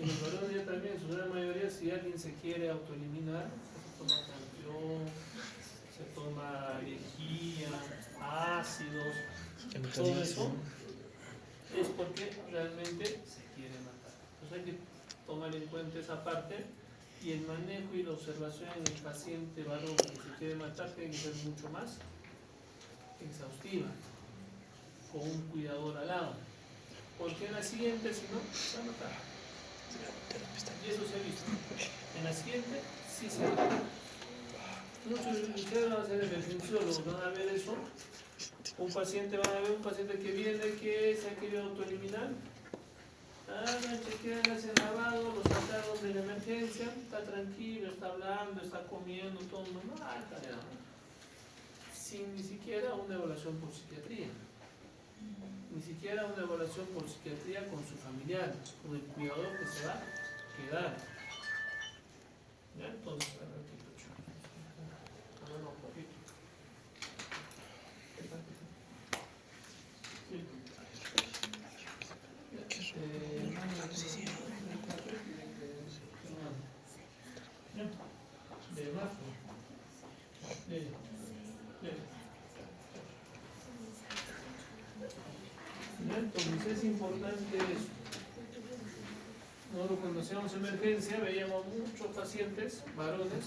Y los varones ya también, en su gran mayoría, si alguien se quiere autoeliminar, se toma campeón, se toma lejía, ácidos, todo eso es porque realmente se quiere matar. Entonces hay que tomar en cuenta esa parte. Y el manejo y la observación en el paciente varón que se quiere matar tiene que ser mucho más exhaustiva, con un cuidador al lado. Porque en la siguiente, si no, se va a matar. Y eso se ha visto. En la siguiente, sí se mata. Muchos de ustedes van a ser emergenciólogos, van a ver eso. Van a ver un paciente que viene, que se ha querido autoeliminar. Me chequean, hacen lavado, lo sacaron de la emergencia, está tranquilo, está hablando, está comiendo, todo normal, sin ni siquiera una evaluación por psiquiatría. Ni siquiera una evaluación por psiquiatría con su familiar, con el cuidador que se va a quedar. ¿Ya? Entonces, un poquito. Entonces es importante eso. Nosotros cuando hacíamos emergencia veíamos muchos pacientes, varones,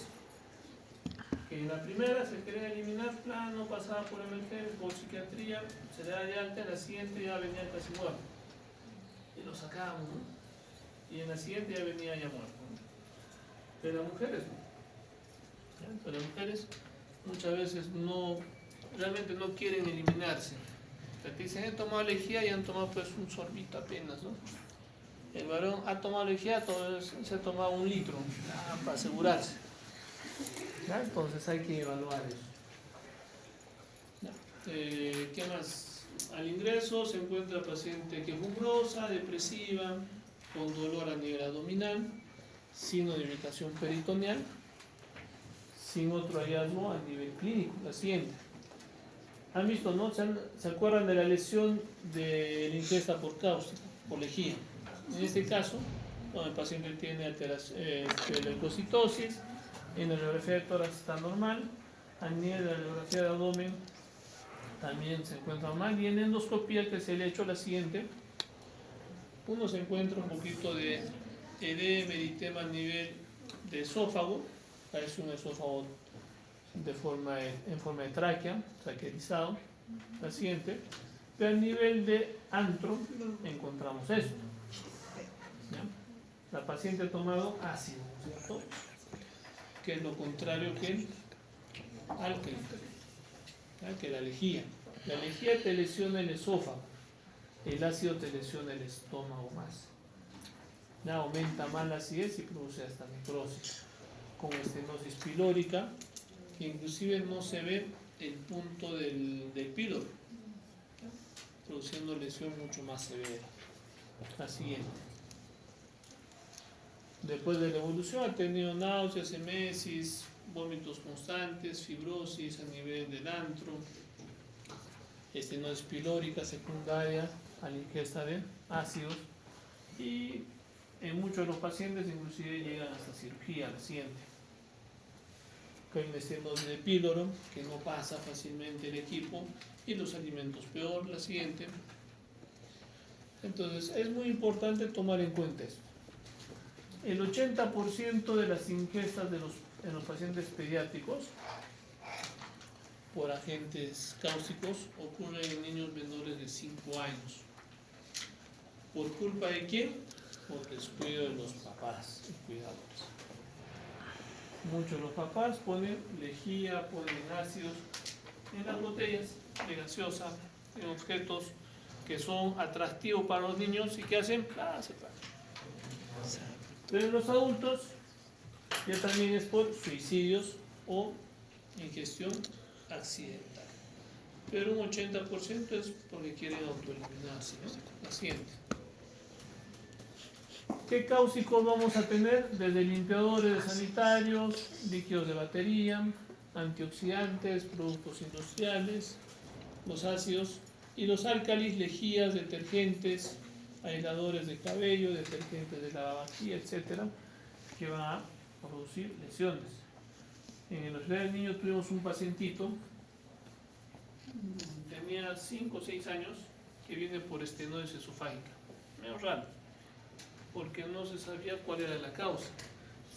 que en la primera se quería eliminar plano, pasaba por emergencia, por psiquiatría, se le da de alta, en la siguiente ya venía casi muerto. Y lo sacábamos, ¿no? Y en la siguiente ya venía ya muerto, ¿no? Pero las mujeres no. ¿Ya? Pero las mujeres muchas veces no, realmente no quieren eliminarse. O sea, te dicen, he tomado lejía y han tomado pues un sorbito apenas, ¿no? El varón ha tomado lejía, se ha tomado 1 litro, para asegurarse. ¿Ya? Entonces hay que evaluar eso. ¿Ya? ¿Qué más? Al ingreso se encuentra paciente quejumbrosa, depresiva, con dolor a nivel abdominal, signo de irritación peritoneal, sin otro hallazgo a nivel clínico. La siguiente. ¿Han visto, no? ¿Se acuerdan de la lesión de la ingesta por cáustica, por lejía? En este caso, el paciente tiene leucocitosis, en la radiografía de tórax está normal, a nivel de la radiografía de abdomen también se encuentra normal, y en endoscopía que se le ha hecho la siguiente, uno se encuentra un poquito de edema, eritema a nivel de esófago, parece un esófago en forma de tráquea, traquealizado, la siguiente, pero a nivel de antro encontramos esto. ¿Ya? La paciente ha tomado ácido, ¿cierto? Que es lo contrario que el álcali, que la lejía. La lejía te lesiona el esófago, el ácido te lesiona el estómago más. Ya aumenta más la acidez y produce hasta necrosis. Con estenosis pilórica, que inclusive no se ve el punto del píloro, produciendo lesión mucho más severa. La siguiente. Después de la evolución ha tenido náuseas, emesis, vómitos constantes, fibrosis a nivel del antro, estenosis pilórica secundaria a la ingesta de ácidos, y en muchos de los pacientes inclusive llegan hasta cirugía. La siguiente. Que hay una estenosis de píloro que no pasa fácilmente el equipo, y los alimentos peor. La siguiente. Entonces es muy importante tomar en cuenta esto. El 80% de las ingestas en los pacientes pediátricos por agentes cáusticos ocurren en niños menores de 5 años. ¿Por culpa de quién? Por descuido de los papás y cuidadores. Muchos de los papás ponen lejía, ponen ácidos en las botellas de gaseosa, en objetos que son atractivos para los niños y que hacen se pagan. Pero en los adultos ya también es por suicidios o ingestión accidental. Pero un 80% es porque quieren autoeliminarse, ¿no? La siguiente. ¿Qué cáusticos vamos a tener? Desde limpiadores sanitarios, líquidos de batería, antioxidantes, productos industriales, los ácidos y los álcalis, lejías, detergentes, aisladores de cabello, detergentes de lavavajillas, etcétera, que van a producir lesiones. En el hospital del niño tuvimos un pacientito, tenía 5 o 6 años, que viene por estenosis esofágica. Medio raro, porque no se sabía cuál era la causa.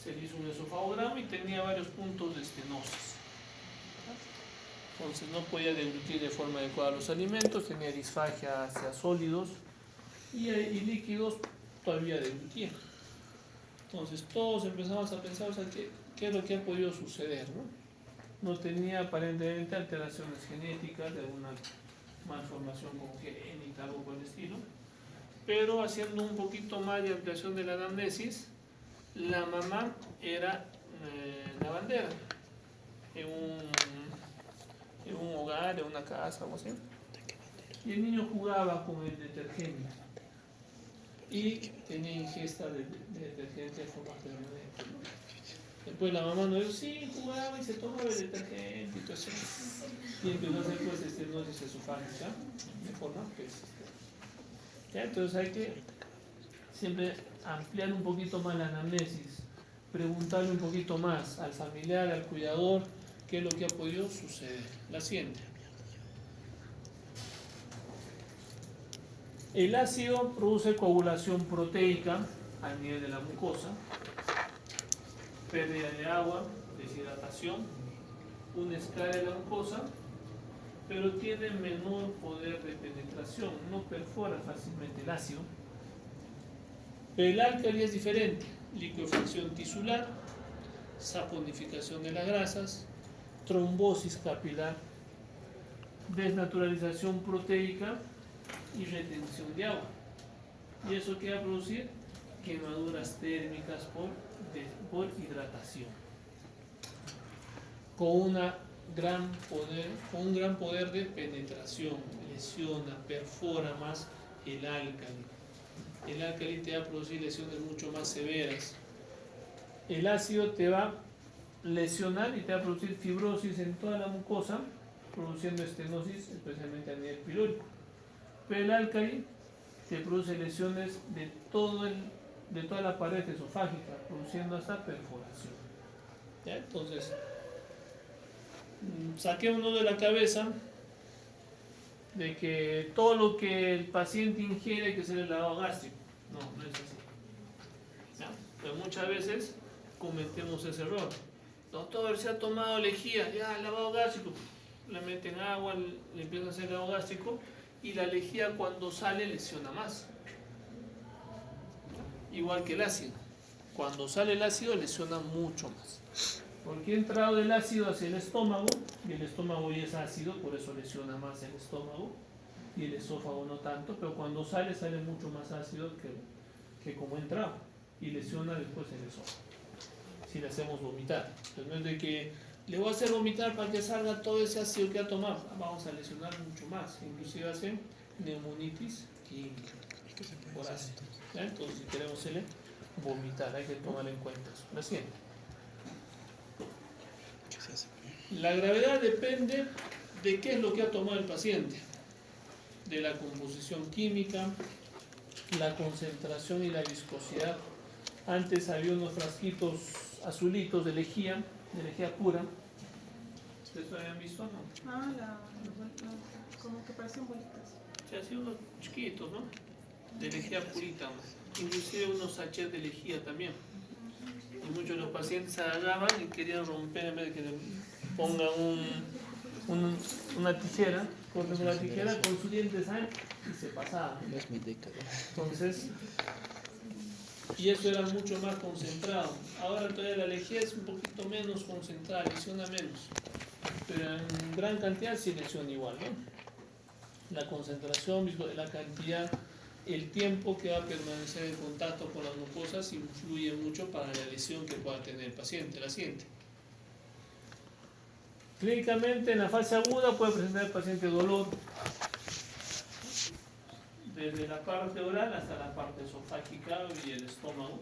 Se le hizo un esofagograma y tenía varios puntos de estenosis. Entonces no podía deglutir de forma adecuada los alimentos, tenía disfagia hacia sólidos y líquidos todavía deglutía. Entonces todos empezamos a pensar, ¿qué es lo que ha podido suceder? No tenía aparentemente alteraciones genéticas de alguna malformación congénita, algo por el estilo, pero haciendo un poquito más de ampliación de la anamnesis, la mamá era lavandera en un hogar, en una casa, algo así, y el niño jugaba con el detergente y tenía ingesta de detergente de forma permanente, ¿no? Después la mamá nos dijo, sí, jugaba y se tomaba el detergente y todo eso, y empezó a hacer pues estenosis esofágica de forma persistente. ¿Ya? Entonces hay que siempre ampliar un poquito más la anamnesis, preguntarle un poquito más al familiar, al cuidador, qué es lo que ha podido suceder. La siguiente. El ácido produce coagulación proteica a nivel de la mucosa, pérdida de agua, deshidratación, un escala de la mucosa, pero tiene menor poder de penetración, no perfora fácilmente el ácido. Pero el álcali es diferente, liquefacción tisular, saponificación de las grasas, trombosis capilar, desnaturalización proteica y retención de agua. ¿Y eso qué va a producir? Quemaduras térmicas por hidratación. Con un gran poder de penetración, lesiona, perfora más el álcali. El álcali te va a producir lesiones mucho más severas. El ácido te va a lesionar y te va a producir fibrosis en toda la mucosa, produciendo estenosis, especialmente a nivel pilórico. Pero el álcali te produce lesiones de toda la pared esofágica, produciendo hasta perforación. ¿Ya? Entonces, saquémonos de la cabeza de que todo lo que el paciente ingiere hay que ser el lavado gástrico. No, no es así. ¿Ya? Pero muchas veces cometemos ese error. Doctor, se ha tomado lejía, ya, lavado gástrico, le meten agua, le empiezan a hacer lavado gástrico y la lejía cuando sale lesiona más. Igual que el ácido. Cuando sale el ácido lesiona mucho más. Porque ha entrado el ácido hacia el estómago y el estómago ya es ácido, por eso lesiona más el estómago y el esófago no tanto, pero cuando sale mucho más ácido que como ha entrado y lesiona después el esófago. Si le hacemos vomitar. Entonces no es de que le voy a hacer vomitar para que salga todo ese ácido que ha tomado. Vamos a lesionar mucho más. Inclusive hace neumonitis química por ácido. ¿Ya? Entonces si queremos hacerle vomitar, hay que tomar en cuenta eso. La siguiente. La gravedad depende de qué es lo que ha tomado el paciente. De la composición química, la concentración y la viscosidad. Antes había unos frasquitos azulitos de lejía pura. ¿Ustedes lo habían visto o no? Como que parecen bolitas. Sí, así unos chiquitos, ¿no? De lejía purita, ¿no? Inclusive unos sachets de lejía también. Y muchos de los pacientes agarraban y querían romper en vez de que le pongan una tijera, corten la tijera con sus dientes ahí y se pasaban. No es mi década. Entonces, y eso era mucho más concentrado. Ahora todavía la lejía es un poquito menos concentrada, lesiona menos. Pero en gran cantidad sí lesiona igual, ¿no? La concentración, la cantidad, el tiempo que va a permanecer en contacto con las mucosas influye mucho para la lesión que pueda tener el paciente. La siguiente. Clínicamente en la fase aguda puede presentar el paciente dolor desde la parte oral hasta la parte esofágica y el estómago.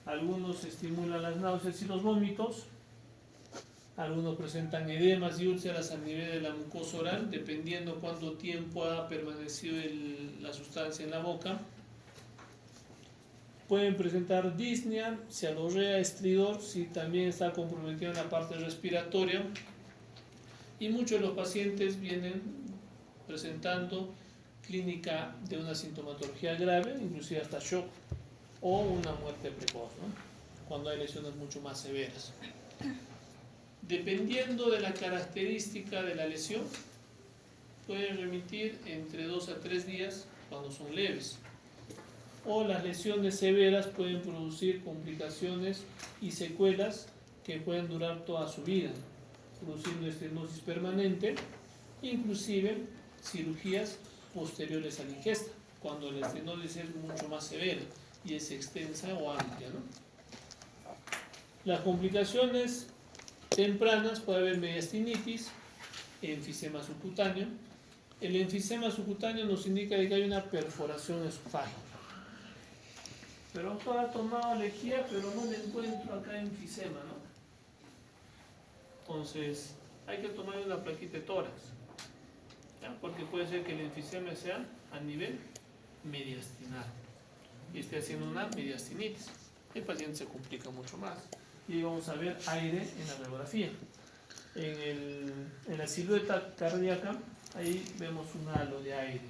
Algunos estimulan las náuseas y los vómitos. Algunos presentan edemas y úlceras a nivel de la mucosa oral, dependiendo cuánto tiempo ha permanecido la sustancia en la boca. Pueden presentar disnea, cialorrea, estridor, si también está comprometida en la parte respiratoria. Y muchos de los pacientes vienen presentando clínica de una sintomatología grave, inclusive hasta shock, o una muerte precoz, ¿no? Cuando hay lesiones mucho más severas. Dependiendo de la característica de la lesión, pueden remitir entre 2 a 3 días cuando son leves. O las lesiones severas pueden producir complicaciones y secuelas que pueden durar toda su vida, produciendo estenosis permanente, inclusive cirugías posteriores a la ingesta, cuando la estenosis es mucho más severa y es extensa o amplia, ¿no? Las complicaciones tempranas puede haber mediastinitis, enfisema subcutáneo. El enfisema subcutáneo nos indica que hay una perforación esofágica. Pero doctor ha tomado lejía, pero no le encuentro acá enfisema, ¿no? Entonces, hay que tomar una plaquita de tórax, ¿ya? Porque puede ser que el enfisema sea a nivel mediastinal y esté haciendo una mediastinitis. El paciente se complica mucho más. Y vamos a ver aire en la radiografía. En la silueta cardíaca, ahí vemos un halo de aire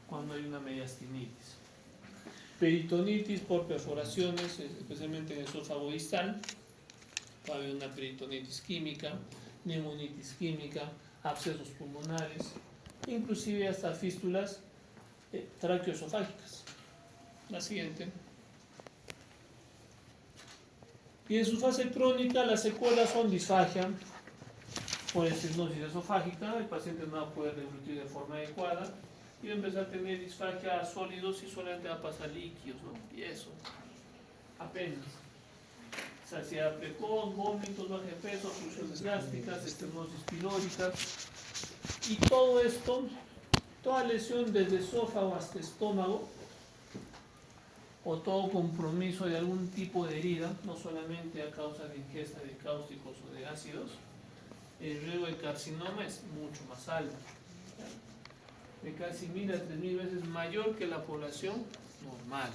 cuando hay una mediastinitis. Peritonitis por perforaciones, especialmente en el esófago distal. Va a haber una peritonitis química, neumonitis química, abscesos pulmonares, inclusive hasta fístulas traqueoesofágicas. La siguiente. Y en su fase crónica las secuelas son disfagia por estenosis esofágica, el paciente no va a poder deglutir de forma adecuada y va a empezar a tener disfagia a sólidos y solamente va a pasar líquidos, ¿no? Y eso, apenas. Saciedad precoz, vómitos, baja de peso, obstrucciones gástricas, estenosis pilóricas y todo esto, toda lesión desde esófago hasta estómago o todo compromiso de algún tipo de herida, no solamente a causa de ingesta de cáusticos o de ácidos, el riesgo de carcinoma es mucho más alto, de casi 1000 a 3000 veces mayor que la población normal.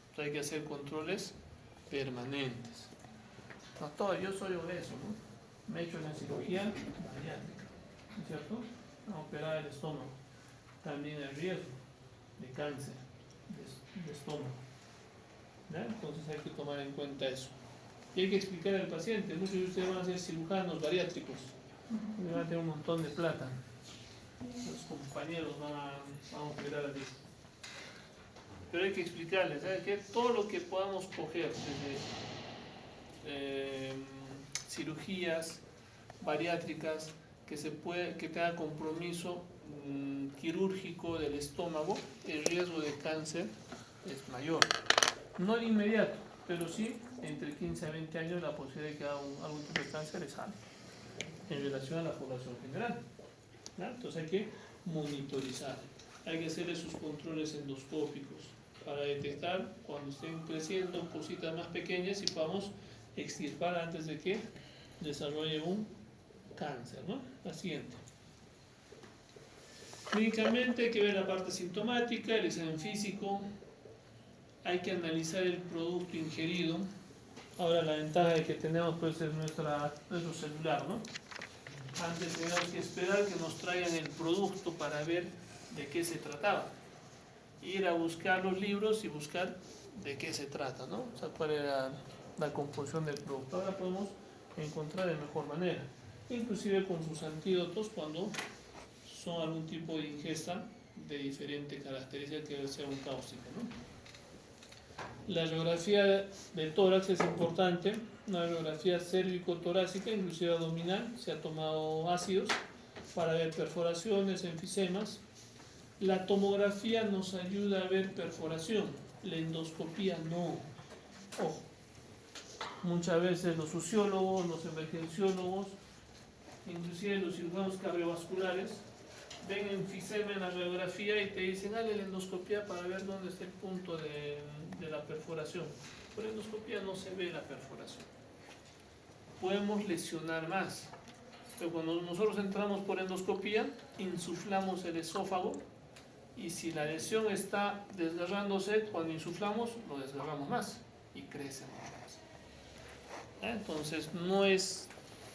Entonces hay que hacer controles permanentes. No todo, yo soy obeso, ¿no? Me he hecho una cirugía bariátrica, ¿no es cierto? A operar el estómago. También el riesgo de cáncer de estómago, ¿ya? Entonces hay que tomar en cuenta eso. Y hay que explicar al paciente, muchos de ustedes van a ser cirujanos bariátricos, y van a tener un montón de plata. Los compañeros van a operar así. Pero hay que explicarles, ¿sabes qué? Todo lo que podamos coger desde cirugías bariátricas que tenga compromiso quirúrgico del estómago, el riesgo de cáncer es mayor. No de inmediato, pero sí entre 15 a 20 años la posibilidad de que haga algún tipo de cáncer es alta en relación a la población general, ¿no? Entonces hay que monitorizar, hay que hacer esos controles endoscópicos para detectar cuando estén creciendo cositas más pequeñas y podamos extirpar antes de que desarrolle un cáncer, ¿no? La siguiente. Clínicamente hay que ver la parte sintomática, el examen físico, hay que analizar el producto ingerido. Ahora la ventaja de que tenemos pues es nuestro celular, ¿no? Antes teníamos que esperar que nos traigan el producto para ver de qué se trataba. Ir a buscar los libros y buscar de qué se trata, ¿no? O sea, cuál era la composición del producto. Ahora podemos encontrar de mejor manera, inclusive con sus antídotos cuando son algún tipo de ingesta de diferente característica que debe ser un cáustico, ¿no? La radiografía de tórax es importante, una radiografía cérvico-torácica, inclusive abdominal, se ha tomado ácidos para ver perforaciones, enfisemas. La tomografía nos ayuda a ver perforación, la endoscopía no. Ojo, muchas veces los sociólogos, los emergenciólogos, inclusive los cirujanos cardiovasculares, ven enfisema en la radiografía y te dicen, dale la endoscopía para ver dónde está el punto de la perforación. Por endoscopía no se ve la perforación. Podemos lesionar más. Pero cuando nosotros entramos por endoscopía, insuflamos el esófago y si la lesión está desgarrándose, cuando insuflamos, lo desgarramos más y crece más. Entonces, no es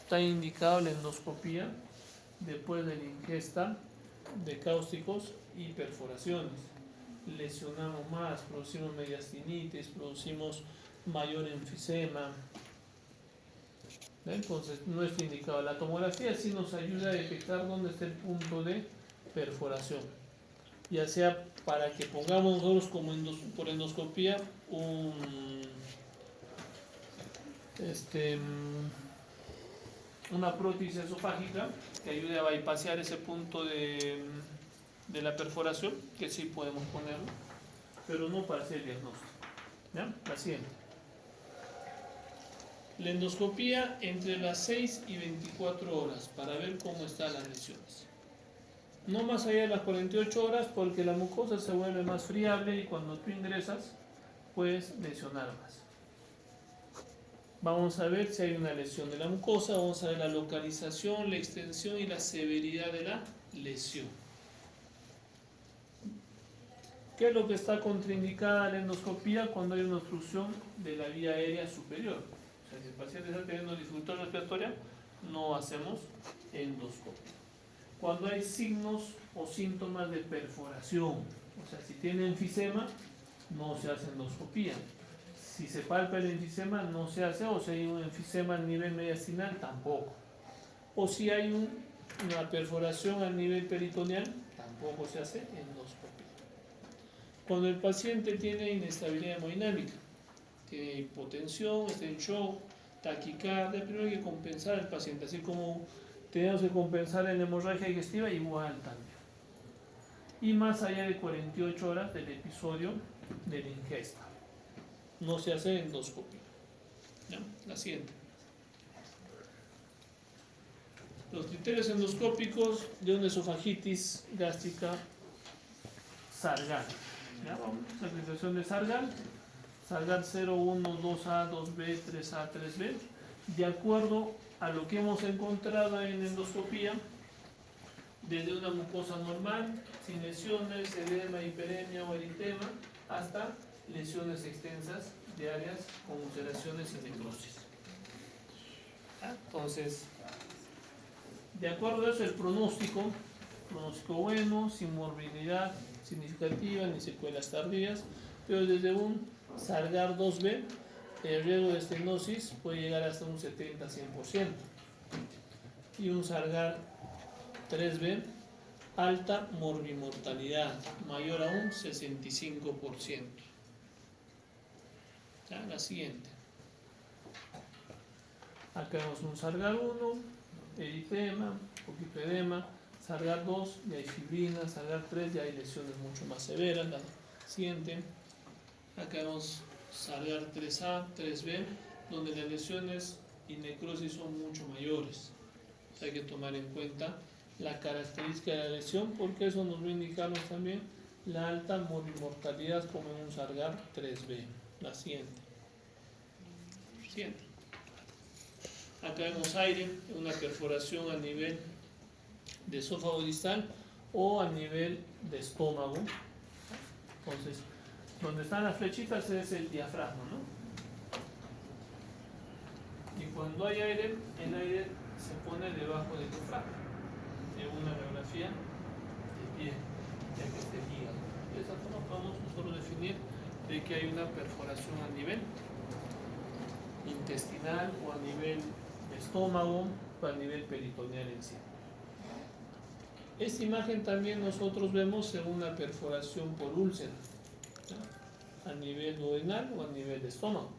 tan indicado la endoscopía después de la ingesta de cáusticos y perforaciones. Lesionamos más, producimos mediastinitis, producimos mayor enfisema. Entonces no está indicado. La tomografía sí nos ayuda a detectar dónde está el punto de perforación, ya sea para que pongamos nosotros como por endoscopía una prótesis esofágica que ayude a bypassear ese punto de la perforación, que sí podemos ponerlo, pero no para hacer diagnóstico. ¿Ya? La siguiente. La endoscopía entre las 6 y 24 horas para ver cómo están las lesiones. No más allá de las 48 horas porque la mucosa se vuelve más friable y cuando tú ingresas puedes lesionar más. Vamos a ver si hay una lesión de la mucosa, vamos a ver la localización, la extensión y la severidad de la lesión. ¿Qué es lo que está contraindicada la endoscopía cuando hay una obstrucción de la vía aérea superior? O sea, si el paciente está teniendo dificultad respiratoria, no hacemos endoscopia. Cuando hay signos o síntomas de perforación, o sea, si tiene enfisema, no se hace endoscopía. Si se palpa el enfisema, no se hace, o si hay un enfisema a nivel mediastinal, tampoco. O si hay una perforación a nivel peritoneal, tampoco se hace endoscopia. Cuando el paciente tiene inestabilidad hemodinámica, tiene hipotensión, está en shock, taquicardia, primero hay que compensar al paciente, así como tenemos que compensar en la hemorragia digestiva, igual también. Y más allá de 48 horas del episodio de la ingesta. No se hace endoscopia. ¿Ya? La siguiente. Los criterios endoscópicos de una esofagitis gástrica Sargal. ¿Ya? La clasificación de Sargal. Sargal 0, 1, 2A, 2B, 3A, 3B. De acuerdo a lo que hemos encontrado en endoscopía, desde una mucosa normal, sin lesiones, edema, hiperemia o eritema, hasta lesiones extensas de áreas con ulceraciones y necrosis. Entonces, de acuerdo a eso, el pronóstico bueno, sin morbilidad significativa ni secuelas tardías, pero desde un Sargal 2B, el riesgo de estenosis puede llegar hasta un 70-100%. Y un Sargal 3B, alta morbimortalidad, mayor a un 65%. ¿Ya? La siguiente. Acá vemos un Sargal 1, eritema, poquito edema. Sargal 2, ya hay fibrina. Sargal 3, ya hay lesiones mucho más severas. La siguiente. Acá vemos Sargal 3A, 3B, donde las lesiones y necrosis son mucho mayores. Hay que tomar en cuenta la característica de la lesión, porque eso nos va a indicarnos también la alta morbimortalidad como en un Sargal 3B. La siguiente. Acá vemos aire, una perforación a nivel de esófago distal o a nivel de estómago. Entonces, donde están las flechitas es el diafragma, ¿no? Y cuando hay aire, el aire se pone debajo del diafragma, en una radiografía de pie, ya que esté hígado. De esa forma podemos nosotros definir de que hay una perforación a nivel intestinal o a nivel de estómago o a nivel peritoneal en sí. Esta imagen también nosotros vemos en una perforación por úlcera, ¿ya? A nivel duodenal o a nivel de estómago.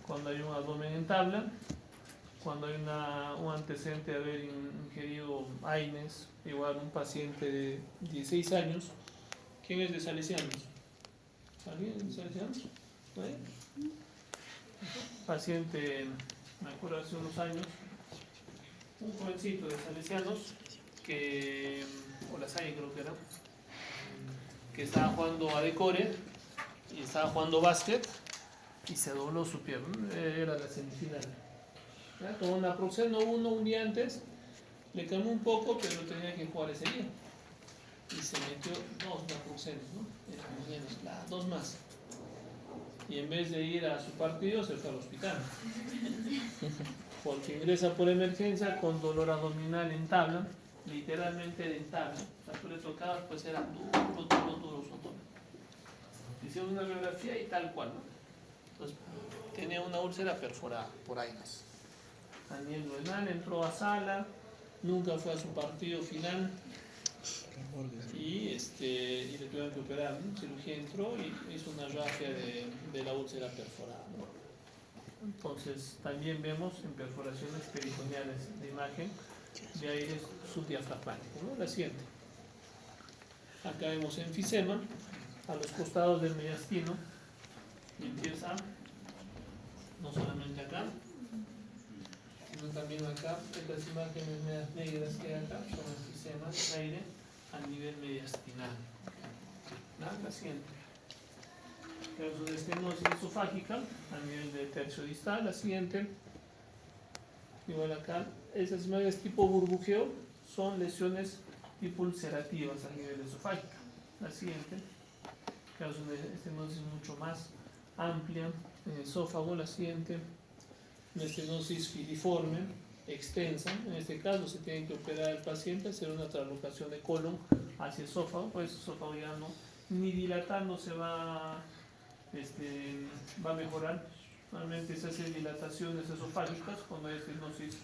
Cuando hay un abdomen en tabla, cuando hay un antecedente de haber ingerido AINES, igual un paciente de 16 años. ¿Quién es de Salesianos? ¿Alguien de Salesianos? ¿Vale? Paciente, me acuerdo hace unos años, un jovencito de Salesianos, o la Salle creo que era, que estaba jugando a decore y estaba jugando básquet y se dobló su pie, era la semifinal. ¿Ya? Tomó una Naproxeno 1 un día antes, le calmó un poco, pero tenía que jugar ese día. Y se metió 2 Naproxenos, ¿no? 2 más. Y en vez de ir a su partido, se fue al hospital. Porque ingresa por emergencia con dolor abdominal en tabla, literalmente en tabla. O sea, tú le tocabas, pues era duro su abdomen. Hicieron una radiografía y tal cual, ¿no? Entonces, tenía una úlcera perforada por AINES. A nivel duodenal, entró a sala, nunca fue a su partido final y le tuvieron que operar, ¿no? Cirugía, entró y hizo una rafia de la úlcera perforada, ¿no? Entonces también vemos en perforaciones peritoneales de imagen de aire subdiafragmático, ¿no? La siguiente. Acá vemos enfisema a los costados del mediastino y empieza no solamente acá, sino también acá. Estas imágenes medias negras que hay acá son enfisemas de aire a nivel mediastinal. La siguiente. Tenemos una estenosis esofágica a nivel de tercio distal. La siguiente. Igual acá. Esas imágenes tipo burbujeo son lesiones tipo ulcerativas a nivel esofágica. La siguiente. Tenemos una estenosis mucho más amplia en el esófago. La siguiente. Una estenosis filiforme extensa. En este caso se tiene que operar al paciente, hacer una translocación de colon hacia esófago, pues el esófago ya no ni dilatando se va a mejorar. Normalmente se hacen dilataciones esofágicas cuando hay estenosis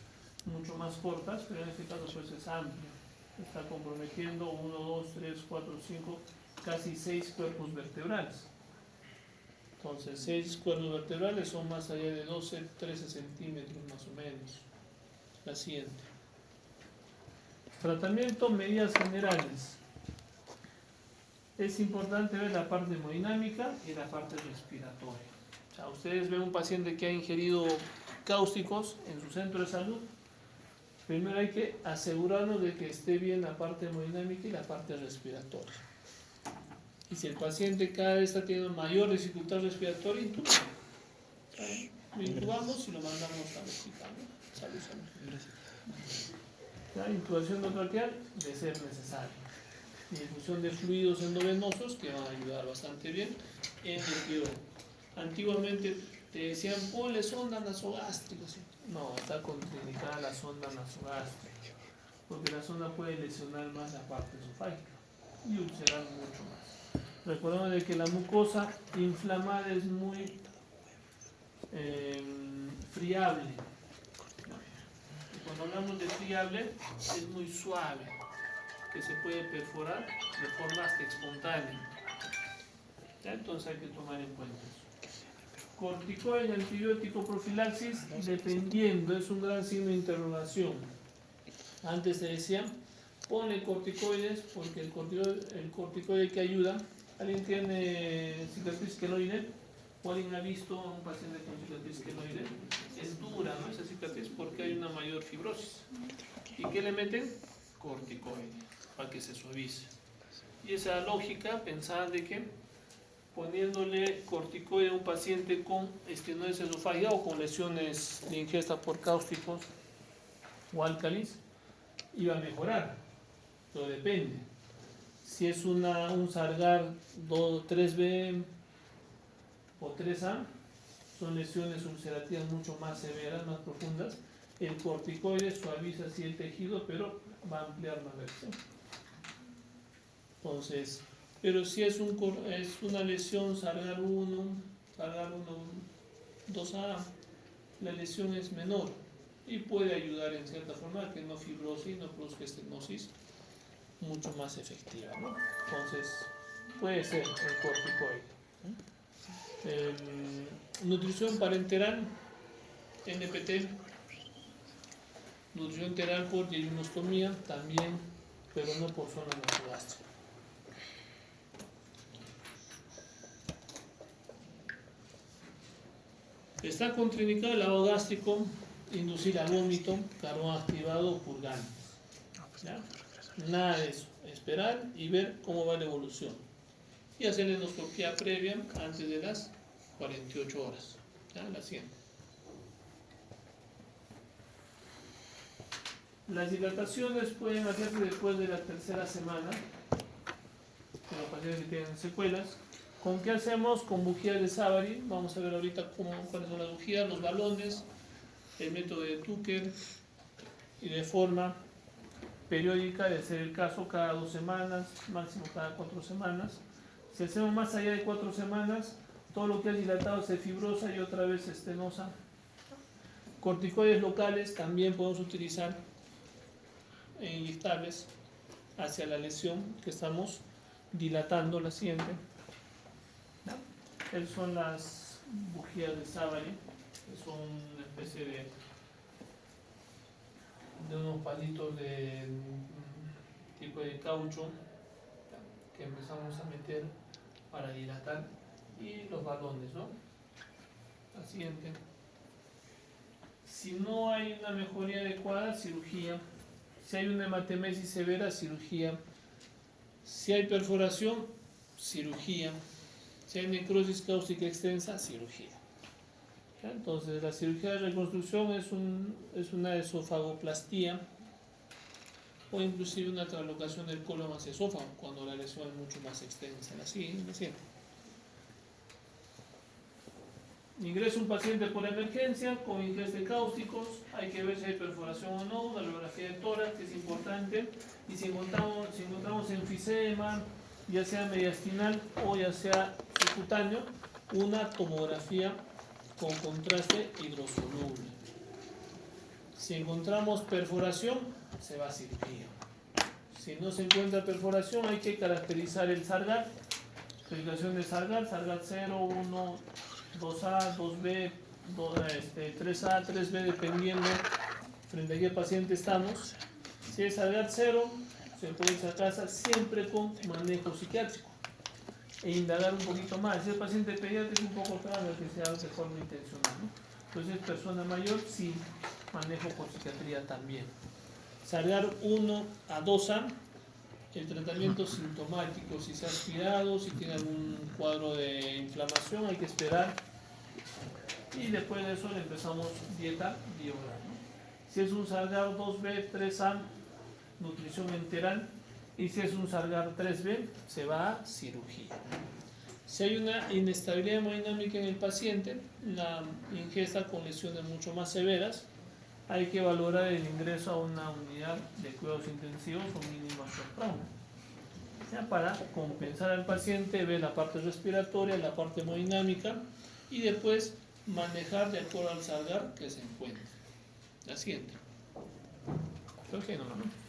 mucho más cortas, pero en este caso pues es amplio. Está comprometiendo 1, 2, 3, 4, 5, casi 6 cuerpos vertebrales. Entonces 6 cuerpos vertebrales son más allá de 12, 13 centímetros más o menos. La siguiente. Tratamiento, medidas generales. Es importante ver la parte hemodinámica y la parte respiratoria. O sea, ustedes ven un paciente que ha ingerido cáusticos en su centro de salud. Primero hay que asegurarnos de que esté bien la parte hemodinámica y la parte respiratoria. Y si el paciente cada vez está teniendo mayor dificultad respiratoria, intubamos. Lo intubamos y lo mandamos al hospital. Salud, salud. La intubación endotraqueal de ser necesaria. Difusión de fluidos endovenosos que van a ayudar bastante bien en el quirófano. Antiguamente te decían ponle sonda nasogástrica. No, está contraindicada la sonda nasogástrica porque la sonda puede lesionar más la parte esofágica y ulcerar mucho más. Recordemos de que la mucosa inflamada es muy friable. Cuando hablamos de friable, es muy suave, que se puede perforar de forma hasta espontánea. ¿Ya? Entonces hay que tomar en cuenta eso. Corticoide, antibiótico, profilaxis, dependiendo, es un gran signo de interrogación. Antes se decía, ponle corticoides, porque el corticoide que ayuda, ¿alguien tiene cicatriz queloide? ¿O alguien ha visto a un paciente con cicatriz queloide? Es dura, ¿no? Esa cicatriz porque hay una mayor fibrosis. ¿Y qué le meten? Corticoide, para que se suavice. Y esa lógica, pensaban de que poniéndole corticoide a un paciente con estenosis esofágica o con lesiones de ingesta por cáusticos o álcalis, iba a mejorar. Pero depende. Si es un Sargar 3B o 3A, son lesiones ulcerativas mucho más severas, más profundas. El corticoide suaviza así el tejido, pero va a ampliar la lesión. Entonces, pero si es una lesión Sargar 1, Sargar 2A, la lesión es menor y puede ayudar en cierta forma a que no fibrose y no produzca estenosis mucho más efectiva, ¿no? Entonces, puede ser el corticoide. Nutrición parenteral, NPT, nutrición enteral por yeyunostomía también, pero no por zona nasogástrica. Está contraindicado el lavado gástrico, inducir al vómito, carbón activado o purgantes. ¿Ya? Nada de eso, esperar y ver cómo va la evolución. Y hacer endoscopía previa antes de las 48 horas. ¿Ya? La siguiente. Las dilataciones pueden hacerse después de la tercera semana, en los pacientes que tienen secuelas. ¿Con qué hacemos? Con bujías de Savary. Vamos a ver ahorita cuáles son las bujías, los balones, el método de Tucker y de forma periódica, de ser el caso, cada 2 semanas, máximo cada 4 semanas. Si hacemos más allá de 4 semanas, todo lo que es dilatado se fibrosa y otra vez estenosa. Corticoides locales también podemos utilizar inyectables hacia la lesión que estamos dilatando. La siguiente. Esas son las bujías de Savary, que son una especie de unos palitos de tipo de caucho que empezamos a meter para dilatar, y los balones, ¿no? La siguiente. Si no hay una mejoría adecuada, cirugía. Si hay una hematemesis severa, cirugía. Si hay perforación, cirugía. Si hay necrosis cáustica extensa, cirugía. ¿Ya? Entonces, la cirugía de reconstrucción es una esofagoplastía o inclusive una translocación del colon hacia esófago cuando la lesión es mucho más extensa. La siguiente. Ingresa un paciente por emergencia con ingesta de cáusticos, hay que ver si hay perforación o no, una radiografía de tórax que es importante, y si encontramos enfisema ya sea mediastinal o ya sea subcutáneo, una tomografía con contraste hidrosoluble. Si encontramos perforación, se va a cirugía. Si no se encuentra perforación, hay que caracterizar el Sargat. Clasificación de Sargat, Sargat 0, 1, 2A, 2B, 3A, 3B, dependiendo frente a qué paciente estamos. Si es Sargat 0, se puede irse a casa siempre con manejo psiquiátrico e indagar un poquito más. Si es paciente pediátrico, un poco claro que sea de forma intencional, ¿no? Entonces, persona mayor, sí, manejo por psiquiatría también. Sargat 1 a 2A, el tratamiento sintomático, si se ha aspirado, si tiene algún cuadro de inflamación, hay que esperar. Y después de eso le empezamos dieta bioral, ¿no? Si es un Sargat 2B, 3A, nutrición enteral, y si es un Sargat 3B, se va a cirugía. Si hay una inestabilidad hemodinámica en el paciente, la ingesta con lesiones mucho más severas, hay que valorar el ingreso a una unidad de cuidados intensivos o mínimo temprano, ya para compensar al paciente, ver la parte respiratoria, la parte hemodinámica y después manejar de acuerdo al Sargat que se encuentre. La siguiente. Creo que no, ¿no?